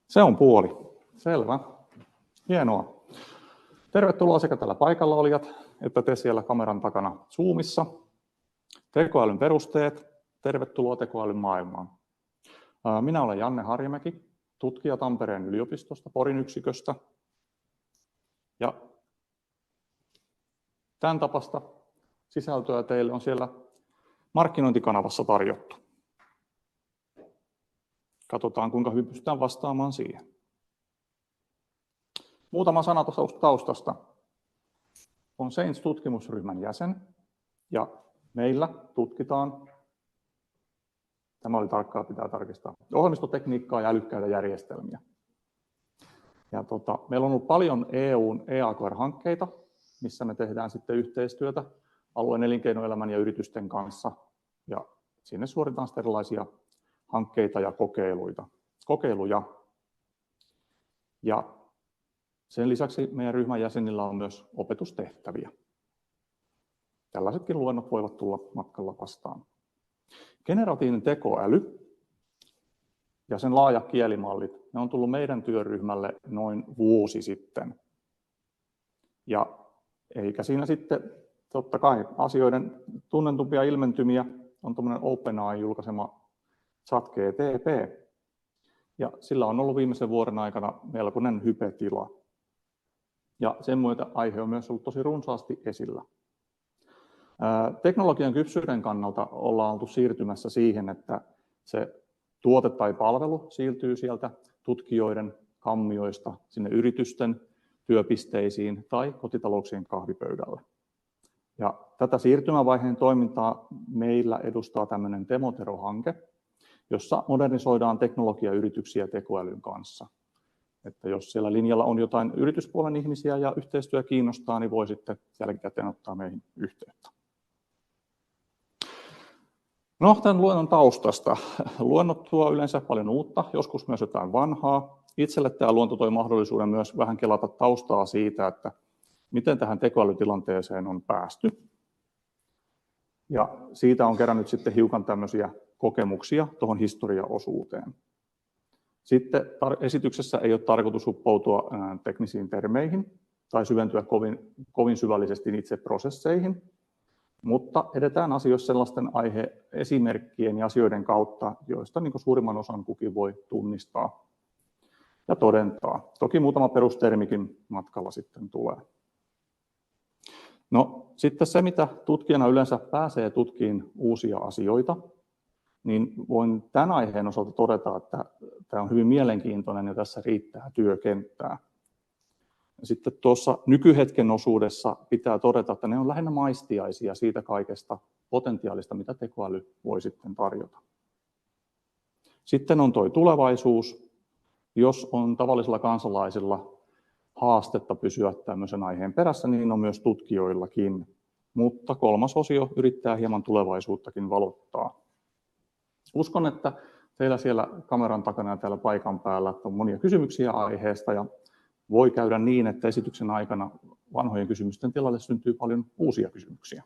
Se on puoli. Selvä. Hienoa. Tervetuloa sekä tällä paikalla olijat, että te siellä kameran takana Zoomissa. Tekoälyn perusteet. Tervetuloa tekoälyn maailmaan. Minä olen Janne Harjamäki, tutkija Tampereen yliopistosta, Porin yksiköstä. Ja tämän tapasta sisältöä teille on siellä markkinointikanavassa tarjottu. Katsotaan, kuinka hyvin pystytään vastaamaan siihen. Muutama sana tuosta taustasta. Olen SAINS-tutkimusryhmän jäsen ja meillä tutkitaan, tämä oli tarkkaa, pitää tarkistaa, ohjelmistotekniikkaa ja älykkäitä järjestelmiä. Ja meillä on ollut paljon EU:n EAKR-hankkeita, missä me tehdään sitten yhteistyötä alueen elinkeinoelämän ja yritysten kanssa. Ja sinne suoritetaan sitten erilaisia hankkeita ja kokeiluja. Ja sen lisäksi meidän ryhmän jäsenillä on myös opetustehtäviä. Tällaisetkin luennot voivat tulla matkalla vastaan. Generatiivinen tekoäly ja sen laaja kielimallit, ne on tullut meidän työryhmälle noin vuosi sitten. Ja eikä siinä sitten, totta kai asioiden tunnetumpia ilmentymiä on tuommoinen OpenAI julkaisema ChatGPT. Ja sillä on ollut viimeisen vuoden aikana melkoinen hypetila. Ja sen myötä aihe on myös ollut tosi runsaasti esillä. Teknologian kypsyyden kannalta ollaan oltu siirtymässä siihen, että se tuote tai palvelu siirtyy sieltä tutkijoiden kammioista sinne yritysten työpisteisiin tai kotitalouksien kahvipöydälle. Ja tätä siirtymävaiheen toimintaa meillä edustaa tämmöinen Temotero-hanke, jossa modernisoidaan teknologiayrityksiä tekoälyn kanssa. Että jos siellä linjalla on jotain yrityspuolen ihmisiä ja yhteistyö kiinnostaa, niin voi sitten jälkikäteen ottaa meihin yhteyttä. No, tämän luennon taustasta. Luennot tuo yleensä paljon uutta, joskus myös jotain vanhaa. Itselle tämä luento toi mahdollisuuden myös vähän kelata taustaa siitä, että miten tähän tekoälytilanteeseen on päästy. Ja siitä on kerännyt sitten hiukan tämmöisiä kokemuksia tuohon historiaosuuteen. Sitten esityksessä ei ole tarkoitus uppoutua teknisiin termeihin tai syventyä kovin syvällisesti itse prosesseihin, mutta edetään asioissa sellaisten aihe-esimerkkien ja asioiden kautta, joista niin kuin suurimman osan kukin voi tunnistaa ja todentaa. Toki muutama perustermikin matkalla sitten tulee. No, sitten se, mitä tutkijana yleensä pääsee tutkimaan uusia asioita, niin voin tämän aiheen osalta todeta, että tämä on hyvin mielenkiintoinen ja tässä riittää työkenttää. Sitten tuossa nykyhetken osuudessa pitää todeta, että ne on lähinnä maistiaisia siitä kaikesta potentiaalista, mitä tekoäly voi sitten tarjota. Sitten on tuo tulevaisuus, jos on tavallisilla kansalaisilla haastetta pysyä tämmöisen aiheen perässä, niin on myös tutkijoillakin. Mutta kolmas osio yrittää hieman tulevaisuuttakin valottaa. Uskon, että teillä siellä kameran takana ja täällä paikan päällä on monia kysymyksiä aiheesta ja voi käydä niin, että esityksen aikana vanhojen kysymysten tilalle syntyy paljon uusia kysymyksiä.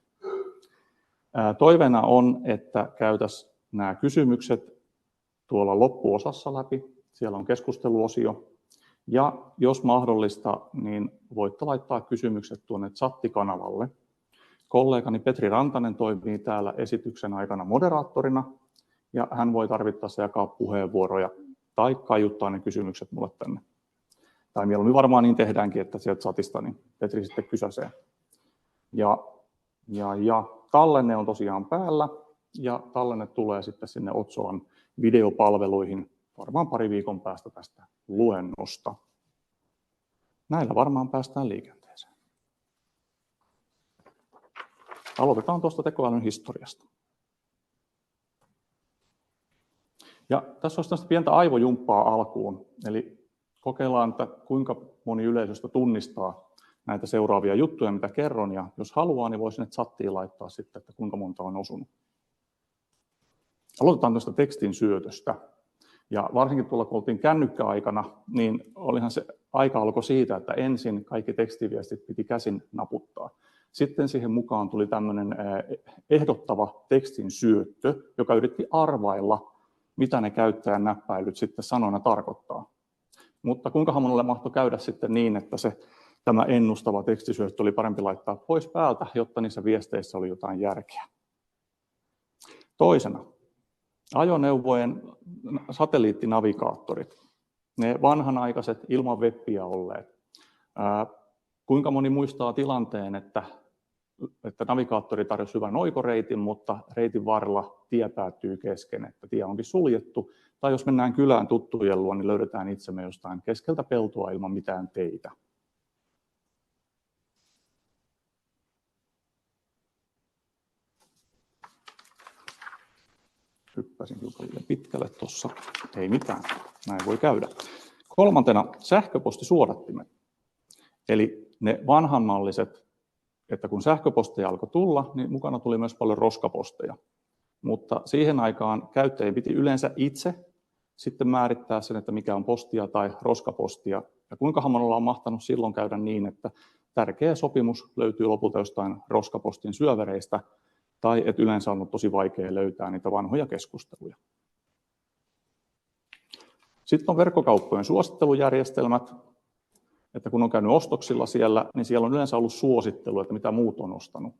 Toiveena on, että käytäisiin nämä kysymykset tuolla loppuosassa läpi. Siellä on keskusteluosio. Ja jos mahdollista, niin voitte laittaa kysymykset tuonne chattikanavalle. Kollegani Petri Rantanen toimii täällä esityksen aikana moderaattorina. Ja hän voi tarvittaessa jakaa puheenvuoroja tai kaiuttaa ne kysymykset mulle tänne. Tai mieluummin varmaan niin tehdäänkin, että sieltä chatista niin Petri sitten kysäsee. Ja tallenne on tosiaan päällä ja tallenne tulee sitten sinne Otsoan videopalveluihin varmaan pari viikon päästä tästä luennosta. Näillä varmaan päästään liikenteeseen. Aloitetaan tuosta tekoälyn historiasta. Ja tässä olisi tästä pientä aivojumppaa alkuun, eli kokeillaan, että kuinka moni yleisöstä tunnistaa näitä seuraavia juttuja, mitä kerron, ja jos haluaa, niin voi sinne chattiin laittaa sitten, että kuinka monta on osunut. Aloitetaan tuosta tekstin syötöstä, ja varsinkin tuolla kun oltiin kännykkäaikana, niin olihan se aika alkoi siitä, että ensin kaikki tekstiviestit piti käsin naputtaa. Sitten siihen mukaan tuli tämmöinen ehdottava tekstin syöttö, joka yritti arvailla, mitä ne käyttäjän näppäilyt sitten sanoina tarkoittaa. Mutta kuinkahan minulle mahtoi käydä sitten niin, että tämä ennustava tekstisyöttö oli parempi laittaa pois päältä, jotta niissä viesteissä oli jotain järkeä. Toisena, ajoneuvojen satelliittinavigaattorit, ne vanhanaikaiset ilman webbiä olleet. Kuinka moni muistaa tilanteen, että navigaattori tarjosi hyvän oikoreitin, mutta reitin varrella tie päättyy kesken, että tie onkin suljettu. Tai jos mennään kylään tuttujen luo, niin löydetään itsemme jostain keskeltä peltoa ilman mitään teitä. Hyppäsin hiukan liian pitkälle tuossa. Ei mitään, näin voi käydä. Kolmantena sähköpostisuodattimet. Eli ne vanhanmalliset, että kun sähköposteja alkoi tulla, niin mukana tuli myös paljon roskaposteja. Mutta siihen aikaan käyttäjien piti yleensä itse sitten määrittää sen, että mikä on postia tai roskapostia. Ja kuinkahan monella on mahtanut silloin käydä niin, että tärkeä sopimus löytyy lopulta jostain roskapostin syövereistä, tai että yleensä on ollut tosi vaikea löytää niitä vanhoja keskusteluja. Sitten on verkkokauppojen suosittelujärjestelmät, että kun on käynyt ostoksilla siellä, niin siellä on yleensä ollut suosittelu, että mitä muut on ostanut.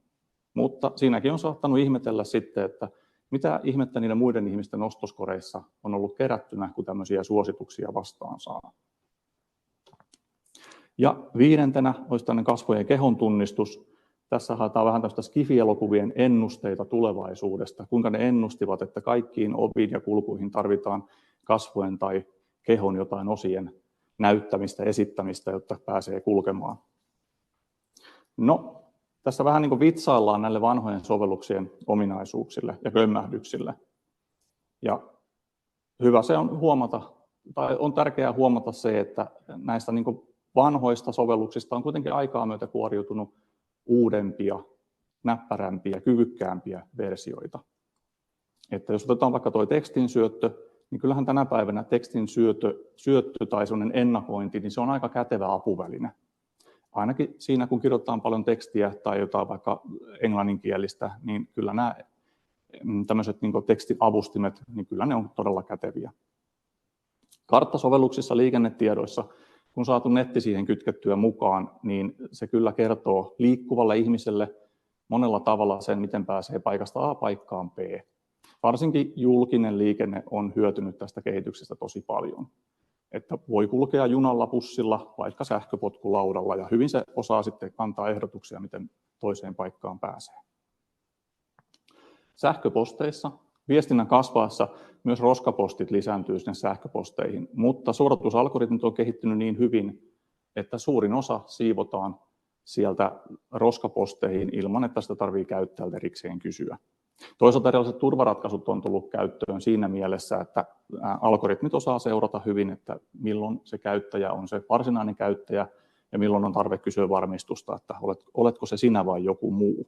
Mutta siinäkin on saattanut ihmetellä sitten, että mitä ihmettä niiden muiden ihmisten ostoskoreissa on ollut kerättynä, kun tämmöisiä suosituksia vastaan saa. Ja viidentenä olisi tämmöinen kasvojen ja kehon tunnistus. Tässä haetaan vähän tämmöistä skifi-elokuvien ennusteita tulevaisuudesta, kuinka ne ennustivat, että kaikkiin oviin ja kulkuihin tarvitaan kasvojen tai kehon jotain osien näyttämistä, esittämistä, jotta pääsee kulkemaan. No, tässä vähän niin kuin vitsaillaan näille vanhojen sovelluksien ominaisuuksille ja kömmähdyksille. Ja hyvä se on huomata, tai on tärkeää huomata se, että näistä niin kuin vanhoista sovelluksista on kuitenkin aikaa myötä kuoriutunut uudempia, näppärämpiä, kyvykkäämpiä versioita. Että jos otetaan vaikka tuo tekstin syöttö, niin kyllähän tänä päivänä tekstin syöttö tai sellainen ennakointi, niin se on aika kätevä apuväline. Ainakin siinä, kun kirjoitetaan paljon tekstiä tai jotain vaikka englanninkielistä, niin kyllä nämä tämmöiset niin kuin tekstin avustimet, niin kyllä ne on todella käteviä. Karttasovelluksissa, liikennetiedoissa, kun saatu netti siihen kytkettyä mukaan, niin se kyllä kertoo liikkuvalle ihmiselle monella tavalla sen, miten pääsee paikasta A paikkaan B. Varsinkin julkinen liikenne on hyötynyt tästä kehityksestä tosi paljon. Että voi kulkea junalla, bussilla, vaikka sähköpotkulaudalla, ja hyvin se osaa sitten antaa ehdotuksia, miten toiseen paikkaan pääsee. Sähköposteissa, viestinnän kasvaessa, myös roskapostit lisääntyy sinne sähköposteihin, mutta suoratusalgoritmit on kehittynyt niin hyvin, että suurin osa siivotaan sieltä roskaposteihin ilman, että sitä tarvitsee käyttäjältä erikseen kysyä. Toisaalta erilaiset turvaratkaisut on tullut käyttöön siinä mielessä, että algoritmit osaa seurata hyvin, että milloin se käyttäjä on se varsinainen käyttäjä ja milloin on tarve kysyä varmistusta, että oletko se sinä vai joku muu.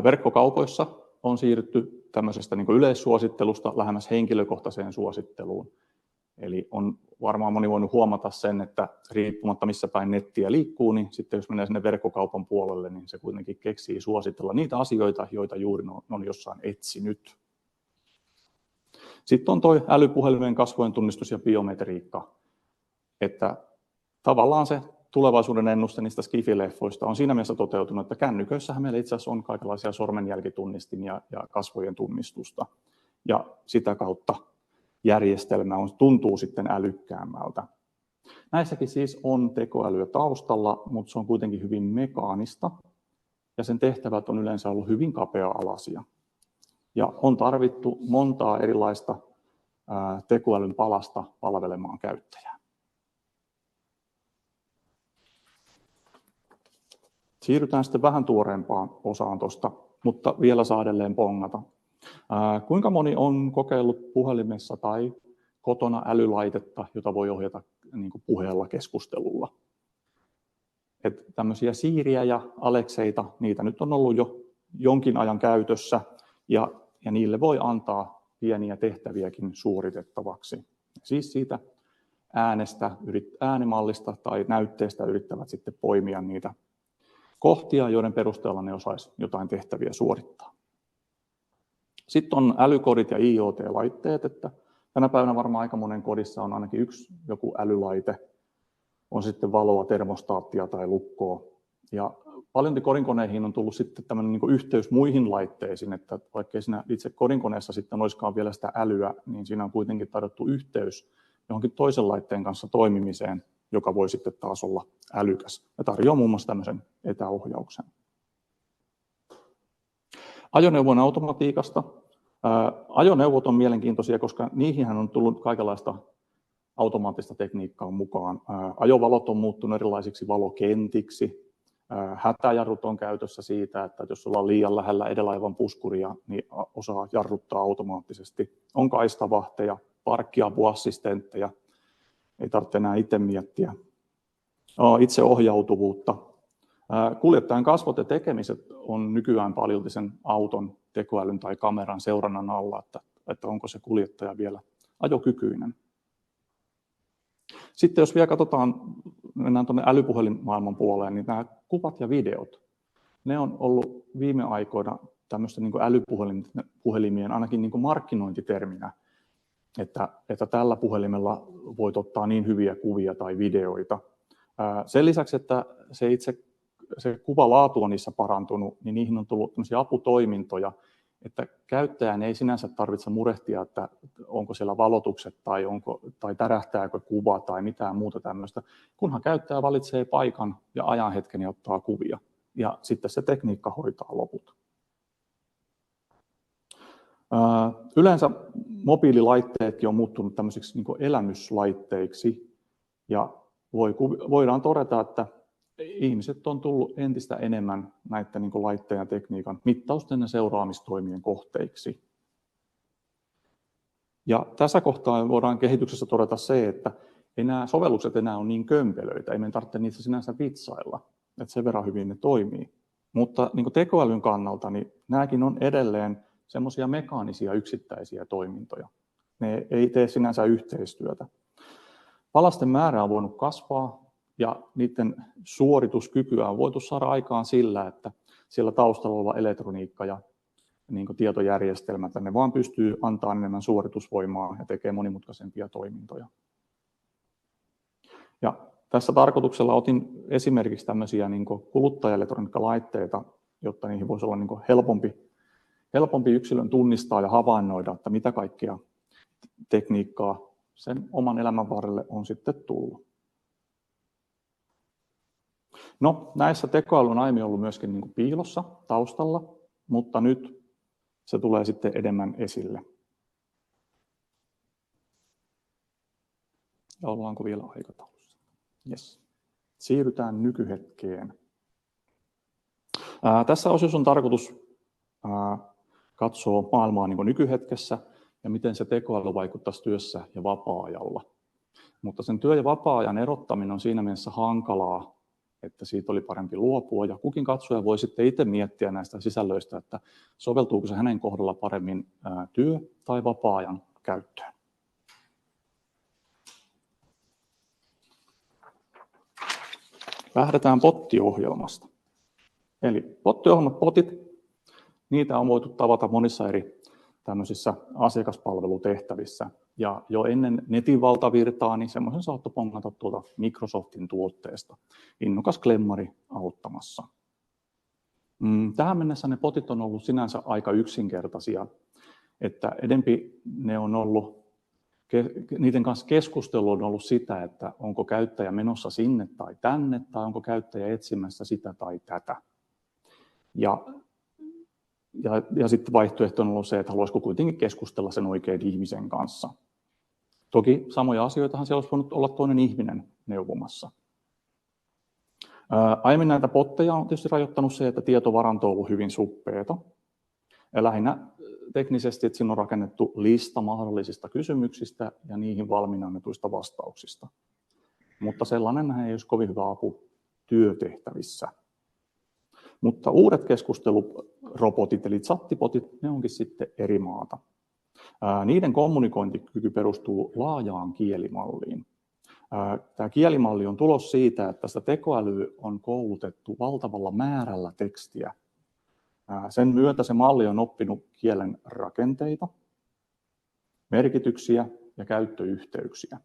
Verkkokaupoissa on siirrytty tämmöisestä niin kuin yleissuosittelusta lähemmäs henkilökohtaiseen suositteluun. Eli on varmaan moni voinut huomata sen, että riippumatta missä päin nettiä liikkuu, niin sitten jos menee sinne verkkokaupan puolelle, niin se kuitenkin keksii suositella niitä asioita, joita juuri on jossain etsinyt. Sitten on tuo älypuhelimen kasvojen tunnistus ja biometriikka, että tavallaan se tulevaisuuden ennuste niistä Skifi-leffoista on siinä mielessä toteutunut, että kännyköissähän meillä itse asiassa on kaikenlaisia sormenjälkitunnistimia ja kasvojen tunnistusta, ja sitä kautta järjestelmä tuntuu sitten älykkäämmältä. Näissäkin siis on tekoälyä taustalla, mutta se on kuitenkin hyvin mekaanista, ja sen tehtävät on yleensä ollut hyvin kapea-alaisia. Ja on tarvittu montaa erilaista tekoälyn palasta palvelemaan käyttäjää. Siirrytään sitten vähän tuoreempaan osaan tuosta, mutta vielä saa edelleen pongata. Kuinka moni on kokeillut puhelimessa tai kotona älylaitetta, jota voi ohjata niin kuin puheella keskustelulla? Että tämmöisiä Siriä ja Alexeita, niitä nyt on ollut jo jonkin ajan käytössä, ja niille voi antaa pieniä tehtäviäkin suoritettavaksi. Siis siitä äänimallista tai näytteestä yrittävät sitten poimia niitä kohtia, joiden perusteella ne osaisi jotain tehtäviä suorittaa. Sitten on älykodit ja IoT-laitteet, että Tänä päivänä varmaan aika monen kodissa on ainakin yksi joku älylaite, on sitten valoa, termostaattia tai lukkoa. Ja paljon kodinkoneihin on tullut sitten tämmöinen niin kuin yhteys muihin laitteisiin, että vaikka siinä itse kodinkoneessa sitten olisikaan vielä sitä älyä, niin siinä on kuitenkin tarjottu yhteys johonkin toisen laitteen kanssa toimimiseen, joka voi sitten taas olla älykäs. Ja tarjoaa muun muassa tämmöisen etäohjauksen. Ajoneuvon automatiikasta. Ajoneuvot on mielenkiintoisia, koska niihinhän on tullut kaikenlaista automaattista tekniikkaa mukaan. Ajovalot on muuttunut erilaisiksi valokentiksi. Hätäjarrut on käytössä siitä, että jos ollaan liian lähellä edellä ajavan puskuria, niin osaa jarruttaa automaattisesti. On kaistavahteja, parkkiapuassistentteja, ei tarvitse enää itse miettiä. Itseohjautuvuutta. Kuljettajan kasvot ja tekemiset on nykyään paljolti sen auton tekoälyn tai kameran seurannan alla, että onko se kuljettaja vielä ajokykyinen. Sitten jos vielä katsotaan, mennään tuonne älypuhelinmaailman puoleen, niin nämä kuvat ja videot, ne on ollut viime aikoina tämmöistä niin kuin älypuhelimien ainakin niin kuin markkinointiterminä, että tällä puhelimella voit ottaa niin hyviä kuvia tai videoita. Sen lisäksi, että se kuvalaatu on niissä parantunut, niin niihin on tullut tämmöisiä aputoimintoja, että käyttäjän ei sinänsä tarvitse murehtia, että onko siellä valotukset tai tärähtääkö kuva tai mitään muuta tämmöistä, kunhan käyttäjä valitsee paikan ja ajanhetken ja ottaa kuvia. Ja sitten se tekniikka hoitaa loput. Yleensä mobiililaitteetkin on muuttunut tämmöisiksi niin kuin elämyslaitteiksi ja voidaan todeta, että ihmiset on tullut entistä enemmän näiden niin kuin laitteen ja tekniikan mittausten ja seuraamistoimien kohteiksi. Ja tässä kohtaa voidaan kehityksessä todeta se, että ei nämä sovellukset enää ole niin kömpelöitä, ei meidän tarvitse niitä sinänsä vitsailla, että sen verran hyvin ne toimii. Mutta niin kuin tekoälyn kannalta, niin nämäkin on edelleen semmoisia mekaanisia yksittäisiä toimintoja. Ne ei tee sinänsä yhteistyötä. Palasten määrä on voinut kasvaa ja niiden suorituskykyä on voitu saada aikaan sillä, että siellä taustalla oleva elektroniikka ja niin kuin tietojärjestelmät, ne vaan pystyy antamaan enemmän suoritusvoimaa ja tekee monimutkaisempia toimintoja. Ja tässä tarkoituksella otin esimerkiksi tämmöisiä niin kuin kuluttajaelektroniikkalaitteita, jotta niihin voisi olla niin kuin helpompi yksilön tunnistaa ja havainnoida, että mitä kaikkea tekniikkaa sen oman elämän varrelle on sitten tullut. No, näissä tekoäly on aiemmin ollut myöskin niin kuin piilossa taustalla, mutta nyt se tulee sitten enemmän esille. Ja ollaanko vielä aikataulussa? Yes. Siirrytään nykyhetkeen. Tässä osiossa on tarkoitus katsoa maailmaa niin kuin nykyhetkessä ja miten se tekoäly vaikuttaisi työssä ja vapaa-ajalla. Mutta sen työ- ja vapaa-ajan erottaminen on siinä mielessä hankalaa, että siitä oli parempi luopua. Ja kukin katsoja voi sitten itse miettiä näistä sisällöistä, että soveltuuko se hänen kohdalla paremmin työ- tai vapaa-ajan käyttöön. Lähdetään pottiohjelmasta. Eli pottiohjelmat, potit, niitä on voitu tavata monissa eri tämmöisissä asiakaspalvelutehtävissä. Ja jo ennen netin valtavirtaa, niin semmoisen saattoi pongata tuolta Microsoftin tuotteesta. Innokas klemmari auttamassa. Tähän mennessä ne potit on ollut sinänsä aika yksinkertaisia, että edempi ne on ollut, niiden kanssa keskustelu on ollut sitä, että onko käyttäjä menossa sinne tai tänne, tai onko käyttäjä etsimässä sitä tai tätä. Ja sitten vaihtoehto on ollut se, että haluaisiko kuitenkin keskustella sen oikean ihmisen kanssa. Toki samoja asioitahan siellä olisi voinut olla toinen ihminen neuvomassa. Aiemmin näitä potteja on tietysti rajoittanut se, että tietovaranto on ollut hyvin suppeata. Ja lähinnä teknisesti, että siinä on rakennettu lista mahdollisista kysymyksistä ja niihin valmiina annetuista vastauksista. Mutta sellainen ei olisi kovin hyvä apu työtehtävissä. Mutta uudet keskustelurobotit eli chattipotit, ne onkin sitten eri maata. Niiden kommunikointikyky perustuu laajaan kielimalliin. Tämä kielimalli on tulos siitä, että sitä tekoälyä on koulutettu valtavalla määrällä tekstiä. Sen myötä se malli on oppinut kielen rakenteita, merkityksiä ja käyttöyhteyksiä.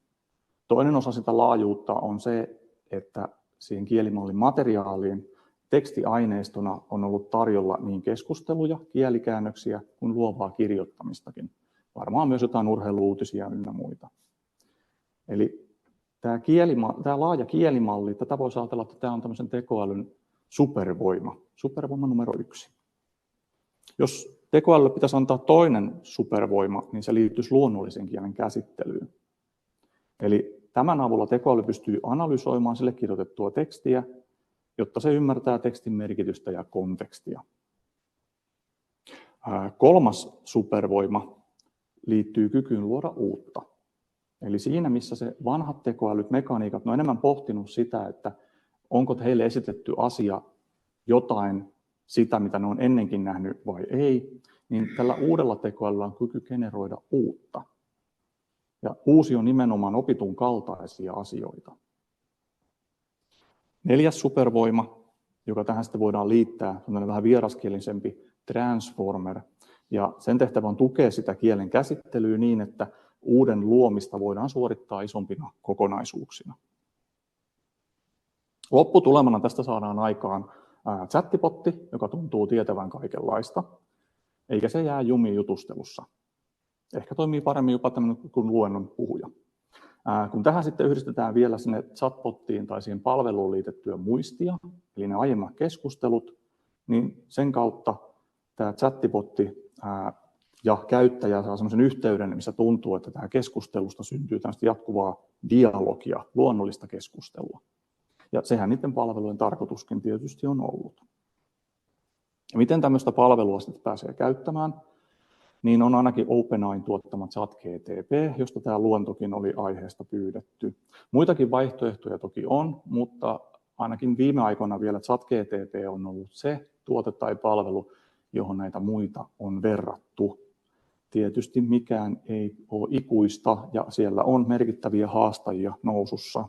Toinen osa sitä laajuutta on se, että siihen kielimallin materiaaliin tekstiaineistona on ollut tarjolla niin keskusteluja, kielikäännöksiä kuin luovaa kirjoittamistakin. Varmaan myös jotain urheiluuutisia ynnä muita. Eli tämä laaja kielimalli, tätä voisi ajatella, että tämä on tämmöisen tekoälyn supervoima numero 1. Jos tekoälylle pitäisi antaa toinen supervoima, niin se liittyisi luonnollisen kielen käsittelyyn. Eli tämän avulla tekoäly pystyy analysoimaan sille kirjoitettua tekstiä, jotta se ymmärtää tekstin merkitystä ja kontekstia. Kolmas supervoima liittyy kykyyn luoda uutta. Eli siinä, missä se vanhat tekoälyt, mekaniikat, ne on enemmän pohtinut sitä, että onko heille esitetty asia jotain sitä, mitä ne on ennenkin nähnyt vai ei, niin tällä uudella tekoälyllä on kyky generoida uutta. Ja uusi on nimenomaan opitun kaltaisia asioita. 4. supervoima, joka tähän sitten voidaan liittää, on vähän vieraskielisempi transformer. Ja sen tehtävä on tukea sitä kielen käsittelyä niin, että uuden luomista voidaan suorittaa isompina kokonaisuuksina. Lopputulemana tästä saadaan aikaan chattipotti, joka tuntuu tietävän kaikenlaista, eikä se jää jumiin jutustelussa. Ehkä toimii paremmin jopa tämmöinen kuin luennon puhuja. Kun tähän sitten yhdistetään vielä sinne chatbottiin tai siihen palveluun liitettyä muistia, eli ne aiemmat keskustelut, niin sen kautta tämä chattipotti ja käyttäjä saa sellaisen yhteyden, missä tuntuu, että tähän keskustelusta syntyy tämmöistä jatkuvaa dialogia, luonnollista keskustelua. Ja sehän niiden palvelujen tarkoituskin tietysti on ollut. Ja miten tämmöistä palvelua sitten pääsee käyttämään? Niin on ainakin OpenAIn tuottama ChatGTP, josta tämä luontokin oli aiheesta pyydetty. Muitakin vaihtoehtoja toki on, mutta ainakin viime aikoina vielä ChatGTP on ollut se tuote tai palvelu, johon näitä muita on verrattu. Tietysti mikään ei ole ikuista ja siellä on merkittäviä haastajia nousussa.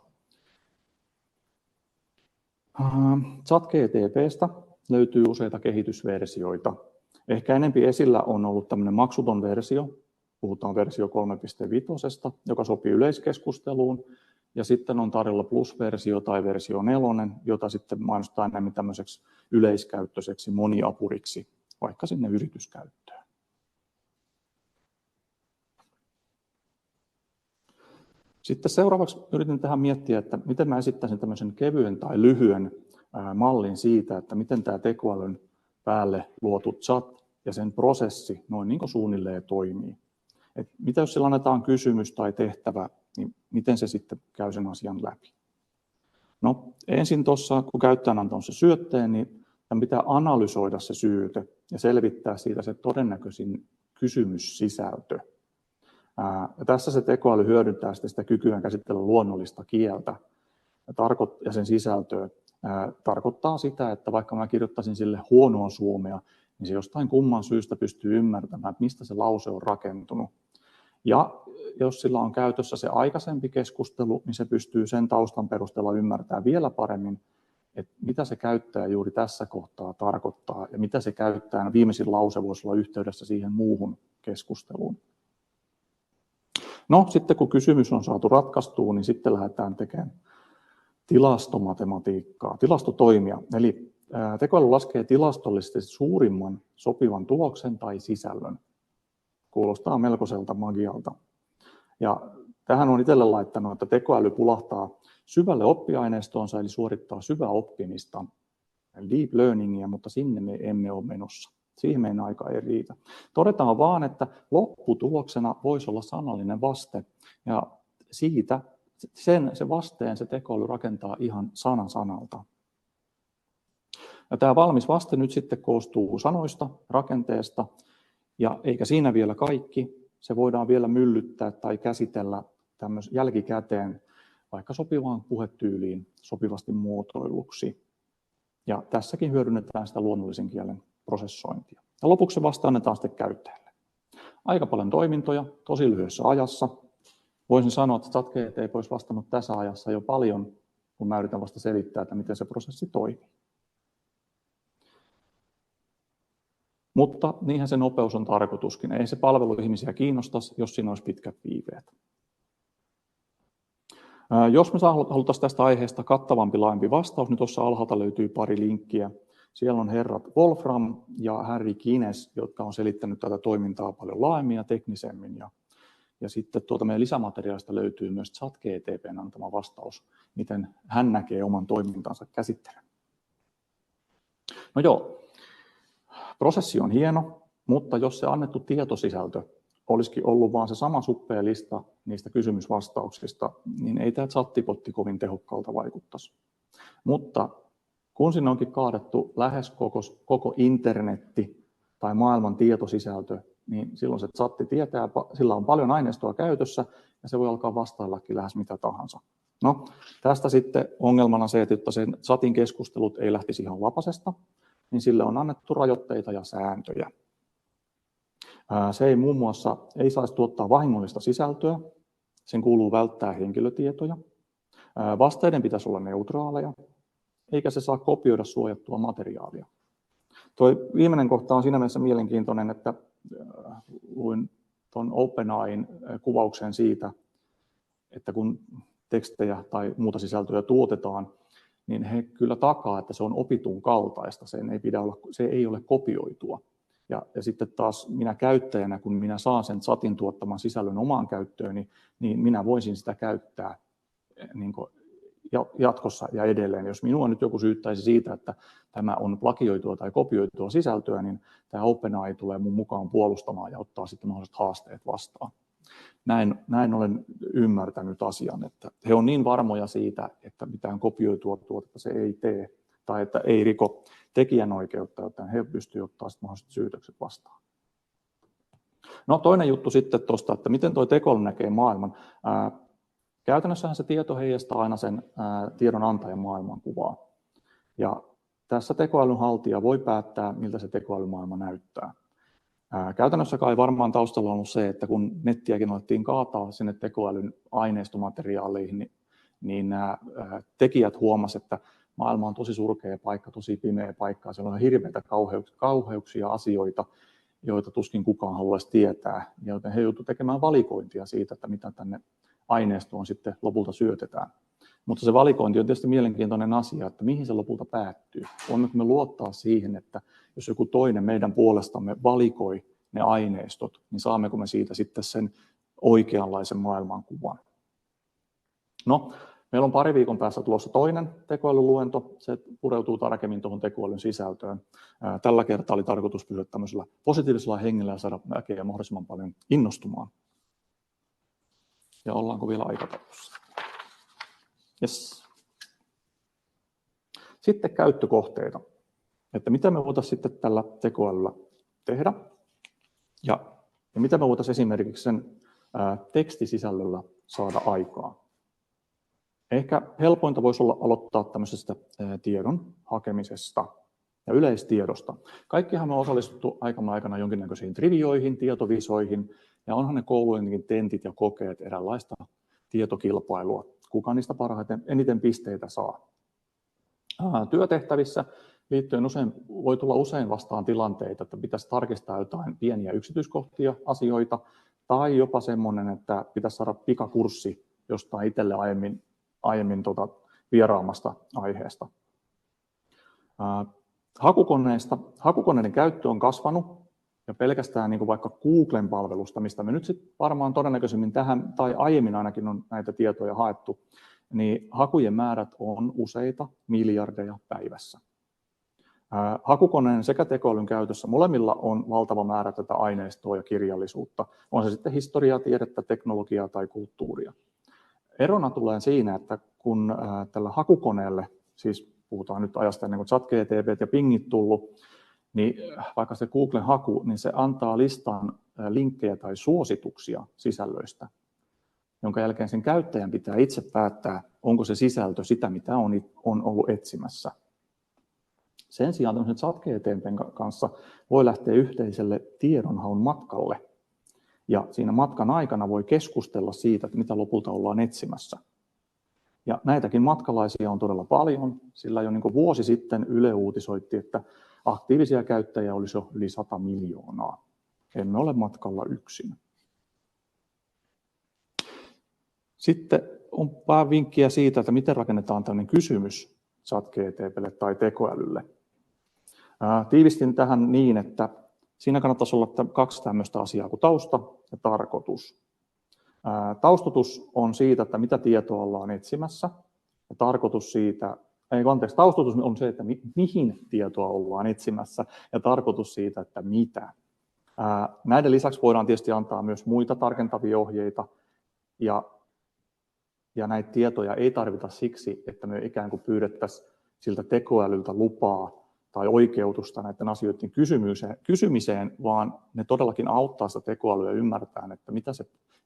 ChatGTP:stä löytyy useita kehitysversioita. Ehkä enempi esillä on ollut tämmöinen maksuton versio, puhutaan versio 3.5, joka sopii yleiskeskusteluun, ja sitten on tarjolla plus-versio tai versio 4, jota sitten mainostetaan enemmän tämmöiseksi yleiskäyttöiseksi moniapuriksi, vaikka sinne yrityskäyttöön. Sitten seuraavaksi yritän tähän miettiä, että miten mä esittäisin tämmöisen kevyen tai lyhyen mallin siitä, että miten tämä tekoälyn päälle luotu chat ja sen prosessi noin niin kuin suunnilleen toimii. Et mitä jos sillä annetaan kysymys tai tehtävä, niin miten se sitten käy sen asian läpi? No ensin tuossa, kun käyttäjä antaa se syötteen, niin tämän pitää analysoida se syöte ja selvittää siitä se todennäköisin kysymyssisältö. Ja tässä se tekoäly hyödyntää sitä kykyä käsitellä luonnollista kieltä ja sen sisältöä. Tarkoittaa sitä, että vaikka mä kirjoittaisin sille huonoa suomea, niin se jostain kumman syystä pystyy ymmärtämään, että mistä se lause on rakentunut. Ja jos sillä on käytössä se aikaisempi keskustelu, niin se pystyy sen taustan perusteella ymmärtämään vielä paremmin, että mitä se käyttäjä juuri tässä kohtaa tarkoittaa ja mitä se käyttäjän viimeisin lause voisi olla yhteydessä siihen muuhun keskusteluun. No sitten kun kysymys on saatu ratkaistua, niin sitten lähdetään tekemään tilastomatematiikkaa, tilastotoimia. Eli tekoäly laskee tilastollisesti suurimman sopivan tuloksen tai sisällön. Kuulostaa melkoiselta magialta. Ja tähän on itselle laittanut, että tekoäly pulahtaa syvälle oppiaineistoonsa, eli suorittaa syvää oppimista, deep learningia, mutta sinne me emme ole menossa. Siihen meidän aika ei riitä. Todetaan vaan, että lopputuloksena voisi olla sanallinen vaste, ja siitä se vasteen se tekoäly rakentaa ihan sana sanalta. Ja tämä valmis vaste nyt sitten koostuu sanoista, rakenteesta, ja eikä siinä vielä kaikki. Se voidaan vielä myllyttää tai käsitellä jälkikäteen vaikka sopivaan puhetyyliin sopivasti muotoiluksi. Ja tässäkin hyödynnetään sitä luonnollisen kielen prosessointia. Ja lopuksi se vasta annetaan sitten käyttäjälle. Aika paljon toimintoja, tosi lyhyessä ajassa. Voisin sanoa, että ChatGPT olisi vastannut tässä ajassa jo paljon, kun mä yritän vasta selittää, että miten se prosessi toimii. Mutta niinhän se nopeus on tarkoituskin. Ei se palveluihmisiä kiinnostaisi, jos siinä olisi pitkät viiveet. Jos me haluttaisiin tästä aiheesta kattavampi, laajempi vastaus, niin tuossa alhaalta löytyy pari linkkiä. Siellä on herrat Wolfram ja Harry Kines, jotka on selittänyt tätä toimintaa paljon laajemmin ja teknisemmin. Ja sitten meidän lisämateriaalista löytyy myös ChatGPT:n antama vastaus, miten hän näkee oman toimintansa käsittelyn. No joo, prosessi on hieno, mutta jos se annettu tietosisältö olisikin ollut vaan se sama suppea lista niistä kysymysvastauksista, niin ei tämä chattipotti kovin tehokkaalta vaikuttaisi. Mutta kun sinne onkin kaadettu lähes koko internetti tai maailman tietosisältö, niin silloin se chatti tietää, sillä on paljon aineistoa käytössä ja se voi alkaa vastaillakin lähes mitä tahansa. No, tästä sitten ongelmana se, että jotta sen chatin keskustelut ei lähtisi ihan lapasesta, niin sille on annettu rajoitteita ja sääntöjä. Se ei muun muassa saisi tuottaa vahingollista sisältöä, sen kuuluu välttää henkilötietoja, vasteiden pitäisi olla neutraaleja, eikä se saa kopioida suojattua materiaalia. Tuo viimeinen kohta on siinä mielessä mielenkiintoinen, että luin tuon OpenAIn kuvauksen siitä, että kun tekstejä tai muuta sisältöä tuotetaan, niin he kyllä takaa, että se on opitun kaltaista, se ei ole kopioitua. Ja sitten taas minä käyttäjänä, kun minä saan sen chatin tuottaman sisällön omaan käyttööni, niin minä voisin sitä käyttää niin kuin jatkossa ja edelleen. Jos minua nyt joku syyttäisi siitä, että tämä on plagioitua tai kopioitua sisältöä, niin tämä OpenAI tulee mun mukaan puolustamaan ja ottaa sitten mahdolliset haasteet vastaan. Näin olen ymmärtänyt asian, että he on niin varmoja siitä, että mitään kopioitua tuotetta se ei tee tai että ei riko tekijänoikeutta, joten he pystyvät ottaa sitten mahdolliset syytökset vastaan. No toinen juttu sitten tuosta, että miten tuo tekoäly näkee maailman. Käytännössähän se tieto heijastaa aina sen tiedon antajan maailmankuvaa. Ja tässä tekoälyn haltija voi päättää, miltä se tekoälymaailma näyttää. Käytännössä kai varmaan taustalla on ollut se, että kun nettiäkin alettiin kaataa sinne tekoälyn aineistomateriaaleihin, niin nämä tekijät huomasivat, että maailma on tosi surkea paikka, tosi pimeä paikka. Siellä on hirveitä kauheuksia asioita, joita tuskin kukaan haluaisi tietää. Joten he joutuivat tekemään valikointia siitä, että mitä tänne aineistoon sitten lopulta syötetään. Mutta se valikointi on tietysti mielenkiintoinen asia, että mihin se lopulta päättyy. Voimmeko me luottaa siihen, että jos joku toinen meidän puolestamme valikoi ne aineistot, niin saammeko me siitä sitten sen oikeanlaisen maailmankuvan. No, meillä on pari viikon päästä tulossa toinen tekoälyluento. Se pureutuu tarkemmin tuohon tekoälyn sisältöön. Tällä kertaa oli tarkoitus pysyä tämmöisellä positiivisella hengellä ja saada väkeä mahdollisimman paljon innostumaan. Ja ollaanko vielä aikataulussa? Yes. Sitten käyttökohteita. Että mitä me voitaisiin sitten tällä tekoälyllä tehdä ja mitä me voitaisiin esimerkiksi sen tekstisisällöllä saada aikaan. Ehkä helpointa voisi olla aloittaa tämmöisestä tiedon hakemisesta ja yleistiedosta. Kaikkihan me on osallistuttu aikamme aikana jonkinnäköisiin trivioihin, tietovisoihin, ja onhan ne koulujenkin tentit ja kokeet eräänlaista tietokilpailua. Kuka niistä eniten pisteitä saa. Työtehtävissä liittyen voi tulla usein vastaan tilanteita, että pitäisi tarkistaa jotain pieniä yksityiskohtia, asioita, tai jopa semmoinen, että pitäisi saada pikakurssi jostain itselle aiemmin vieraamasta aiheesta. Hakukoneiden käyttö on kasvanut, ja pelkästään niin kuin vaikka Googlen palvelusta, mistä me nyt sitten varmaan todennäköisemmin tähän, tai aiemmin ainakin on näitä tietoja haettu, niin hakujen määrät on useita miljardeja päivässä. Hakukoneen sekä tekoälyn käytössä molemmilla on valtava määrä tätä aineistoa ja kirjallisuutta. On se sitten historiaa, tiedettä, teknologiaa tai kulttuuria. Erona tulee siinä, että kun tällä hakukoneelle, siis puhutaan nyt ajasta ennen kuin ChatGPT ja Pingit tullut, niin vaikka se Googlen haku, niin se antaa listan linkkejä tai suosituksia sisällöistä, jonka jälkeen sen käyttäjän pitää itse päättää, onko se sisältö sitä, mitä on ollut etsimässä. Sen sijaan tämmöisen ChatGPT:n kanssa voi lähteä yhteiselle tiedonhaun matkalle, ja siinä matkan aikana voi keskustella siitä, että mitä lopulta ollaan etsimässä. Ja näitäkin matkalaisia on todella paljon, sillä jo niin kuin vuosi sitten Yle uutisoitti, että aktiivisia käyttäjiä olisi jo yli 100 miljoonaa. Emme ole matkalla yksin. Sitten on vähän vinkkiä siitä, että miten rakennetaan tämmöinen kysymys ChatGPT:lle tai tekoälylle. Tiivistin tähän niin, että siinä kannattaisi olla kaksi tämmöistä asiaa kuin tausta ja tarkoitus. Taustatus on siitä, että mitä tietoa ollaan etsimässä. Ja taustatus on se, että mihin tietoa ollaan etsimässä, ja tarkoitus siitä, että mitä. Näiden lisäksi voidaan tietysti antaa myös muita tarkentavia ohjeita, ja näitä tietoja ei tarvita siksi, että me ikään kuin pyydettäisiin siltä tekoälyltä lupaa tai oikeutusta näiden asioiden kysymiseen, vaan ne todellakin auttaa sitä tekoälyä ymmärtämään, että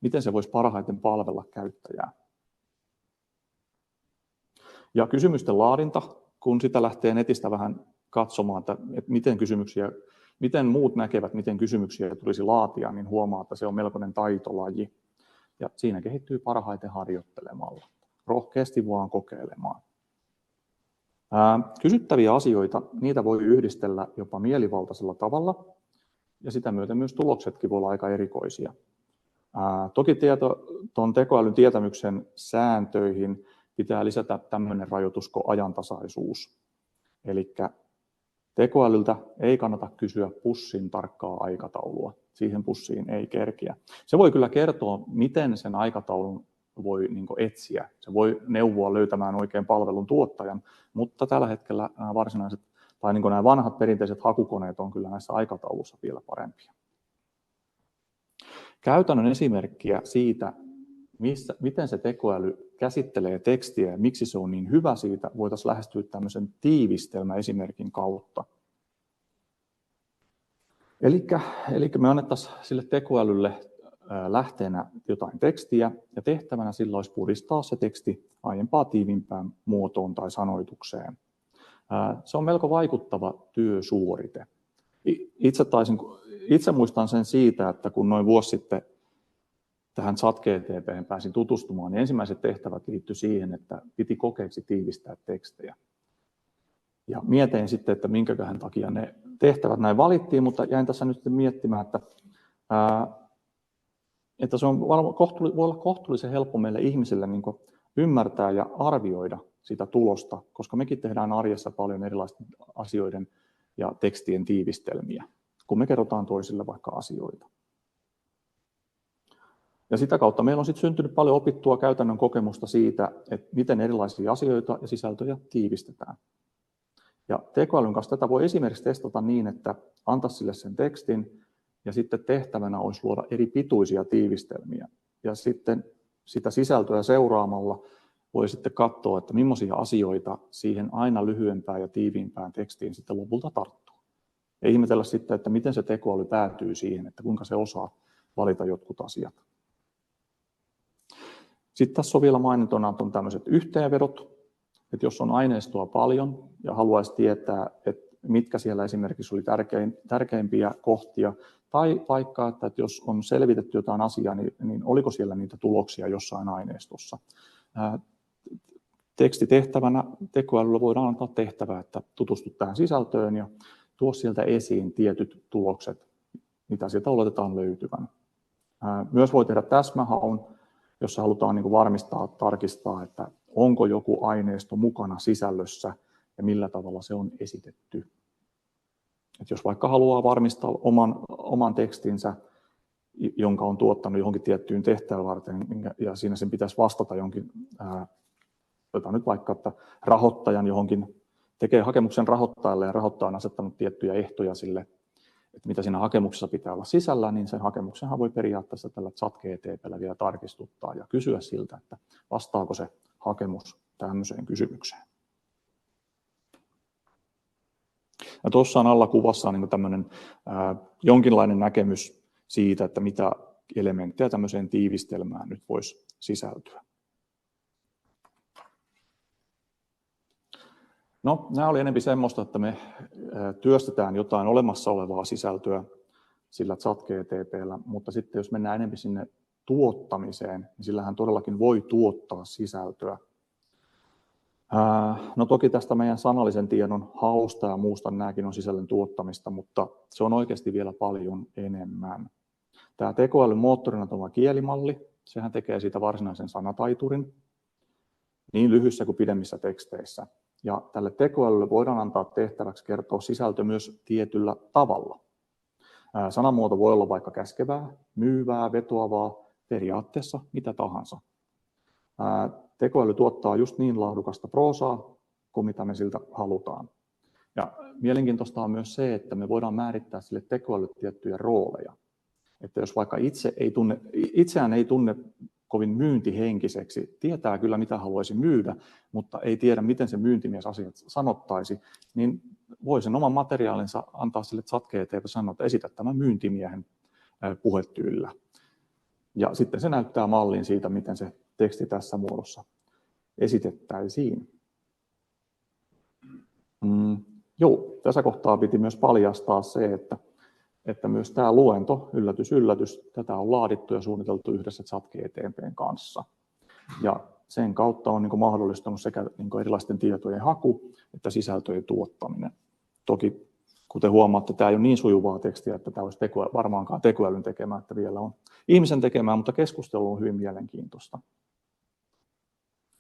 miten se voisi parhaiten palvella käyttäjää. Ja kysymysten laadinta, kun sitä lähtee netistä vähän katsomaan, että miten muut näkevät, miten kysymyksiä tulisi laatia, niin huomaa, että se on melkoinen taitolaji. Ja siinä kehittyy parhaiten harjoittelemalla, rohkeasti vaan kokeilemaan. Kysyttäviä asioita, niitä voi yhdistellä jopa mielivaltaisella tavalla, ja sitä myöten myös tuloksetkin voi olla aika erikoisia. Toki tuon tekoälyn tietämyksen sääntöihin pitää lisätä tämmöinen rajoitus kuin ajantasaisuus. Eli tekoälyltä ei kannata kysyä pussin tarkkaa aikataulua. Siihen pussiin ei kerkiä. Se voi kyllä kertoa, miten sen aikataulun voi etsiä. Se voi neuvoa löytämään oikein palvelun tuottajan, mutta tällä hetkellä nämä varsinaiset tai nämä vanhat perinteiset hakukoneet on kyllä näissä aikataulussa vielä parempia. Käytännön esimerkkiä siitä, miten se tekoäly käsittelee tekstiä ja miksi se on niin hyvä siitä, voitaisiin lähestyä tämmöisen tiivistelmäesimerkin kautta. Eli me annettaisiin sille tekoälylle lähteenä jotain tekstiä, ja tehtävänä sillä olisi puristaa se teksti aiempaa tiiviimpään muotoon tai sanoitukseen. Se on melko vaikuttava työsuorite. Itse muistan sen siitä, että kun noin vuosi sitten tähän ChatGPT:hen pääsin tutustumaan, niin ensimmäiset tehtävät liittyi siihen, että piti kokeeksi tiivistää tekstejä. Ja mietin sitten, että minkäköhän takia ne tehtävät näin valittiin, mutta jäin tässä nyt miettimään, että se voi olla kohtuullisen helppo meille ihmisille niin kuin ymmärtää ja arvioida sitä tulosta, koska mekin tehdään arjessa paljon erilaisten asioiden ja tekstien tiivistelmiä, kun me kerrotaan toisille vaikka asioita. Ja sitä kautta meillä on sitten syntynyt paljon opittua käytännön kokemusta siitä, että miten erilaisia asioita ja sisältöjä tiivistetään. Ja tekoälyn kanssa tätä voi esimerkiksi testata niin, että antaisi sille sen tekstin, ja sitten tehtävänä olisi luoda eri pituisia tiivistelmiä. Ja sitten sitä sisältöä seuraamalla voi sitten katsoa, että millaisia asioita siihen aina lyhyempään ja tiiviimpään tekstiin sitten lopulta tarttuu. Ja ihmetellä sitten, että miten se tekoäly päätyy siihen, että kuinka se osaa valita jotkut asiat. Sitten tässä on vielä mainintona tämmöiset yhteenvedot, että jos on aineistoa paljon ja haluaisi tietää, että mitkä siellä esimerkiksi oli tärkeimpiä kohtia, tai vaikka, että jos on selvitetty jotain asiaa, niin oliko siellä niitä tuloksia jossain aineistossa. Tekstitehtävänä tekoälyllä voidaan antaa tehtävä, että tutustu tähän sisältöön ja tuo sieltä esiin tietyt tulokset, mitä sieltä oletetaan löytyvän. Myös voi tehdä täsmähaun, jossa halutaan varmistaa, tarkistaa, että onko joku aineisto mukana sisällössä ja millä tavalla se on esitetty. Et jos vaikka haluaa varmistaa oman tekstinsä, jonka on tuottanut johonkin tiettyyn tehtävään varten, ja siinä sen pitäisi vastata jonkin, otetaan nyt vaikka, että rahoittajan johonkin, tekee hakemuksen rahoittajalle ja rahoittaja on asettanut tiettyjä ehtoja sille, että mitä siinä hakemuksessa pitää olla sisällä, niin sen hakemuksenhan voi periaatteessa tällä ChatGPT:llä vielä tarkistuttaa ja kysyä siltä, että vastaako se hakemus tämmöiseen kysymykseen. Ja tuossa on alla kuvassa niin tämmöinen jonkinlainen näkemys siitä, että mitä elementtejä tämmöiseen tiivistelmään nyt voisi sisältyä. No, nämä oli enemmän semmoista, että me työstetään jotain olemassa olevaa sisältöä sillä ChatGPT:llä, mutta sitten jos mennään enemmän sinne tuottamiseen, niin sillähän todellakin voi tuottaa sisältöä. No toki tästä meidän sanallisen tiedon hausta ja muusta nämäkin on sisällön tuottamista, mutta se on oikeasti vielä paljon enemmän. Tämä tekoälyn moottorina tuoma kielimalli, sehän tekee siitä varsinaisen sanataiturin niin lyhyissä kuin pidemmissä teksteissä. Ja tälle tekoälylle voidaan antaa tehtäväksi kertoa sisältö myös tietyllä tavalla. Sanamuoto voi olla vaikka käskevää, myyvää, vetoavaa, periaatteessa mitä tahansa. Tekoäly tuottaa just niin laadukasta proosaa kuin mitä me siltä halutaan. Ja mielenkiintoista on myös se, että me voidaan määrittää sille tekoälylle tiettyjä rooleja. Että jos vaikka itseään ei tunne kovin myyntihenkiseksi, tietää kyllä mitä haluaisi myydä, mutta ei tiedä miten se myyntimies asiat sanottaisi, niin voi sen oman materiaalinsa antaa sille ChatGPT:lle sanoa, että esitä tämän myyntimiehen puhetyylillä. Ja sitten se näyttää mallin siitä, miten se teksti tässä muodossa esitettäisiin. Tässä kohtaa piti myös paljastaa se, että myös tämä luento, yllätys, tätä on laadittu ja suunniteltu yhdessä ChatGPT:n kanssa. Ja sen kautta on mahdollistunut sekä erilaisten tietojen haku että sisältöjen tuottaminen. Toki, kuten huomaatte, tämä ei ole niin sujuvaa tekstiä, että tämä olisi varmaankaan tekoälyn tekemää, että vielä on ihmisen tekemää, mutta keskustelu on hyvin mielenkiintoista.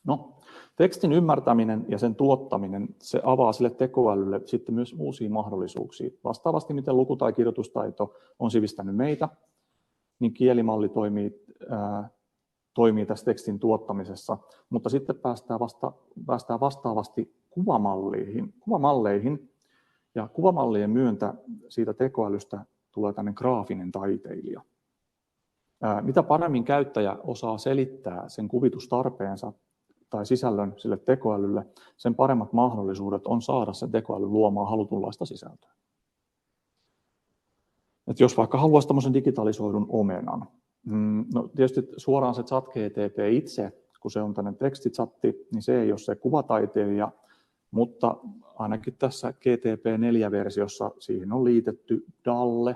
No, tekstin ymmärtäminen ja sen tuottaminen, se avaa sille tekoälylle sitten myös uusia mahdollisuuksia. Vastaavasti, miten luku- tai kirjoitustaito on sivistänyt meitä, niin kielimalli toimii tässä tekstin tuottamisessa, mutta sitten päästään vastaavasti kuvamalleihin, ja kuvamallien myöntä siitä tekoälystä tulee tämmöinen graafinen taiteilija. Mitä paremmin käyttäjä osaa selittää sen kuvitustarpeensa tai sisällön sille tekoälylle, sen paremmat mahdollisuudet on saada sen tekoäly luomaan halutunlaista sisältöä. Et jos vaikka haluaisi tämmöisen digitalisoidun omenan, no tietysti suoraan se ChatGPT itse, kun se on tämmöinen tekstichatti, niin se ei ole se kuvataiteilija, mutta ainakin tässä GTP4-versiossa siihen on liitetty DALL-e,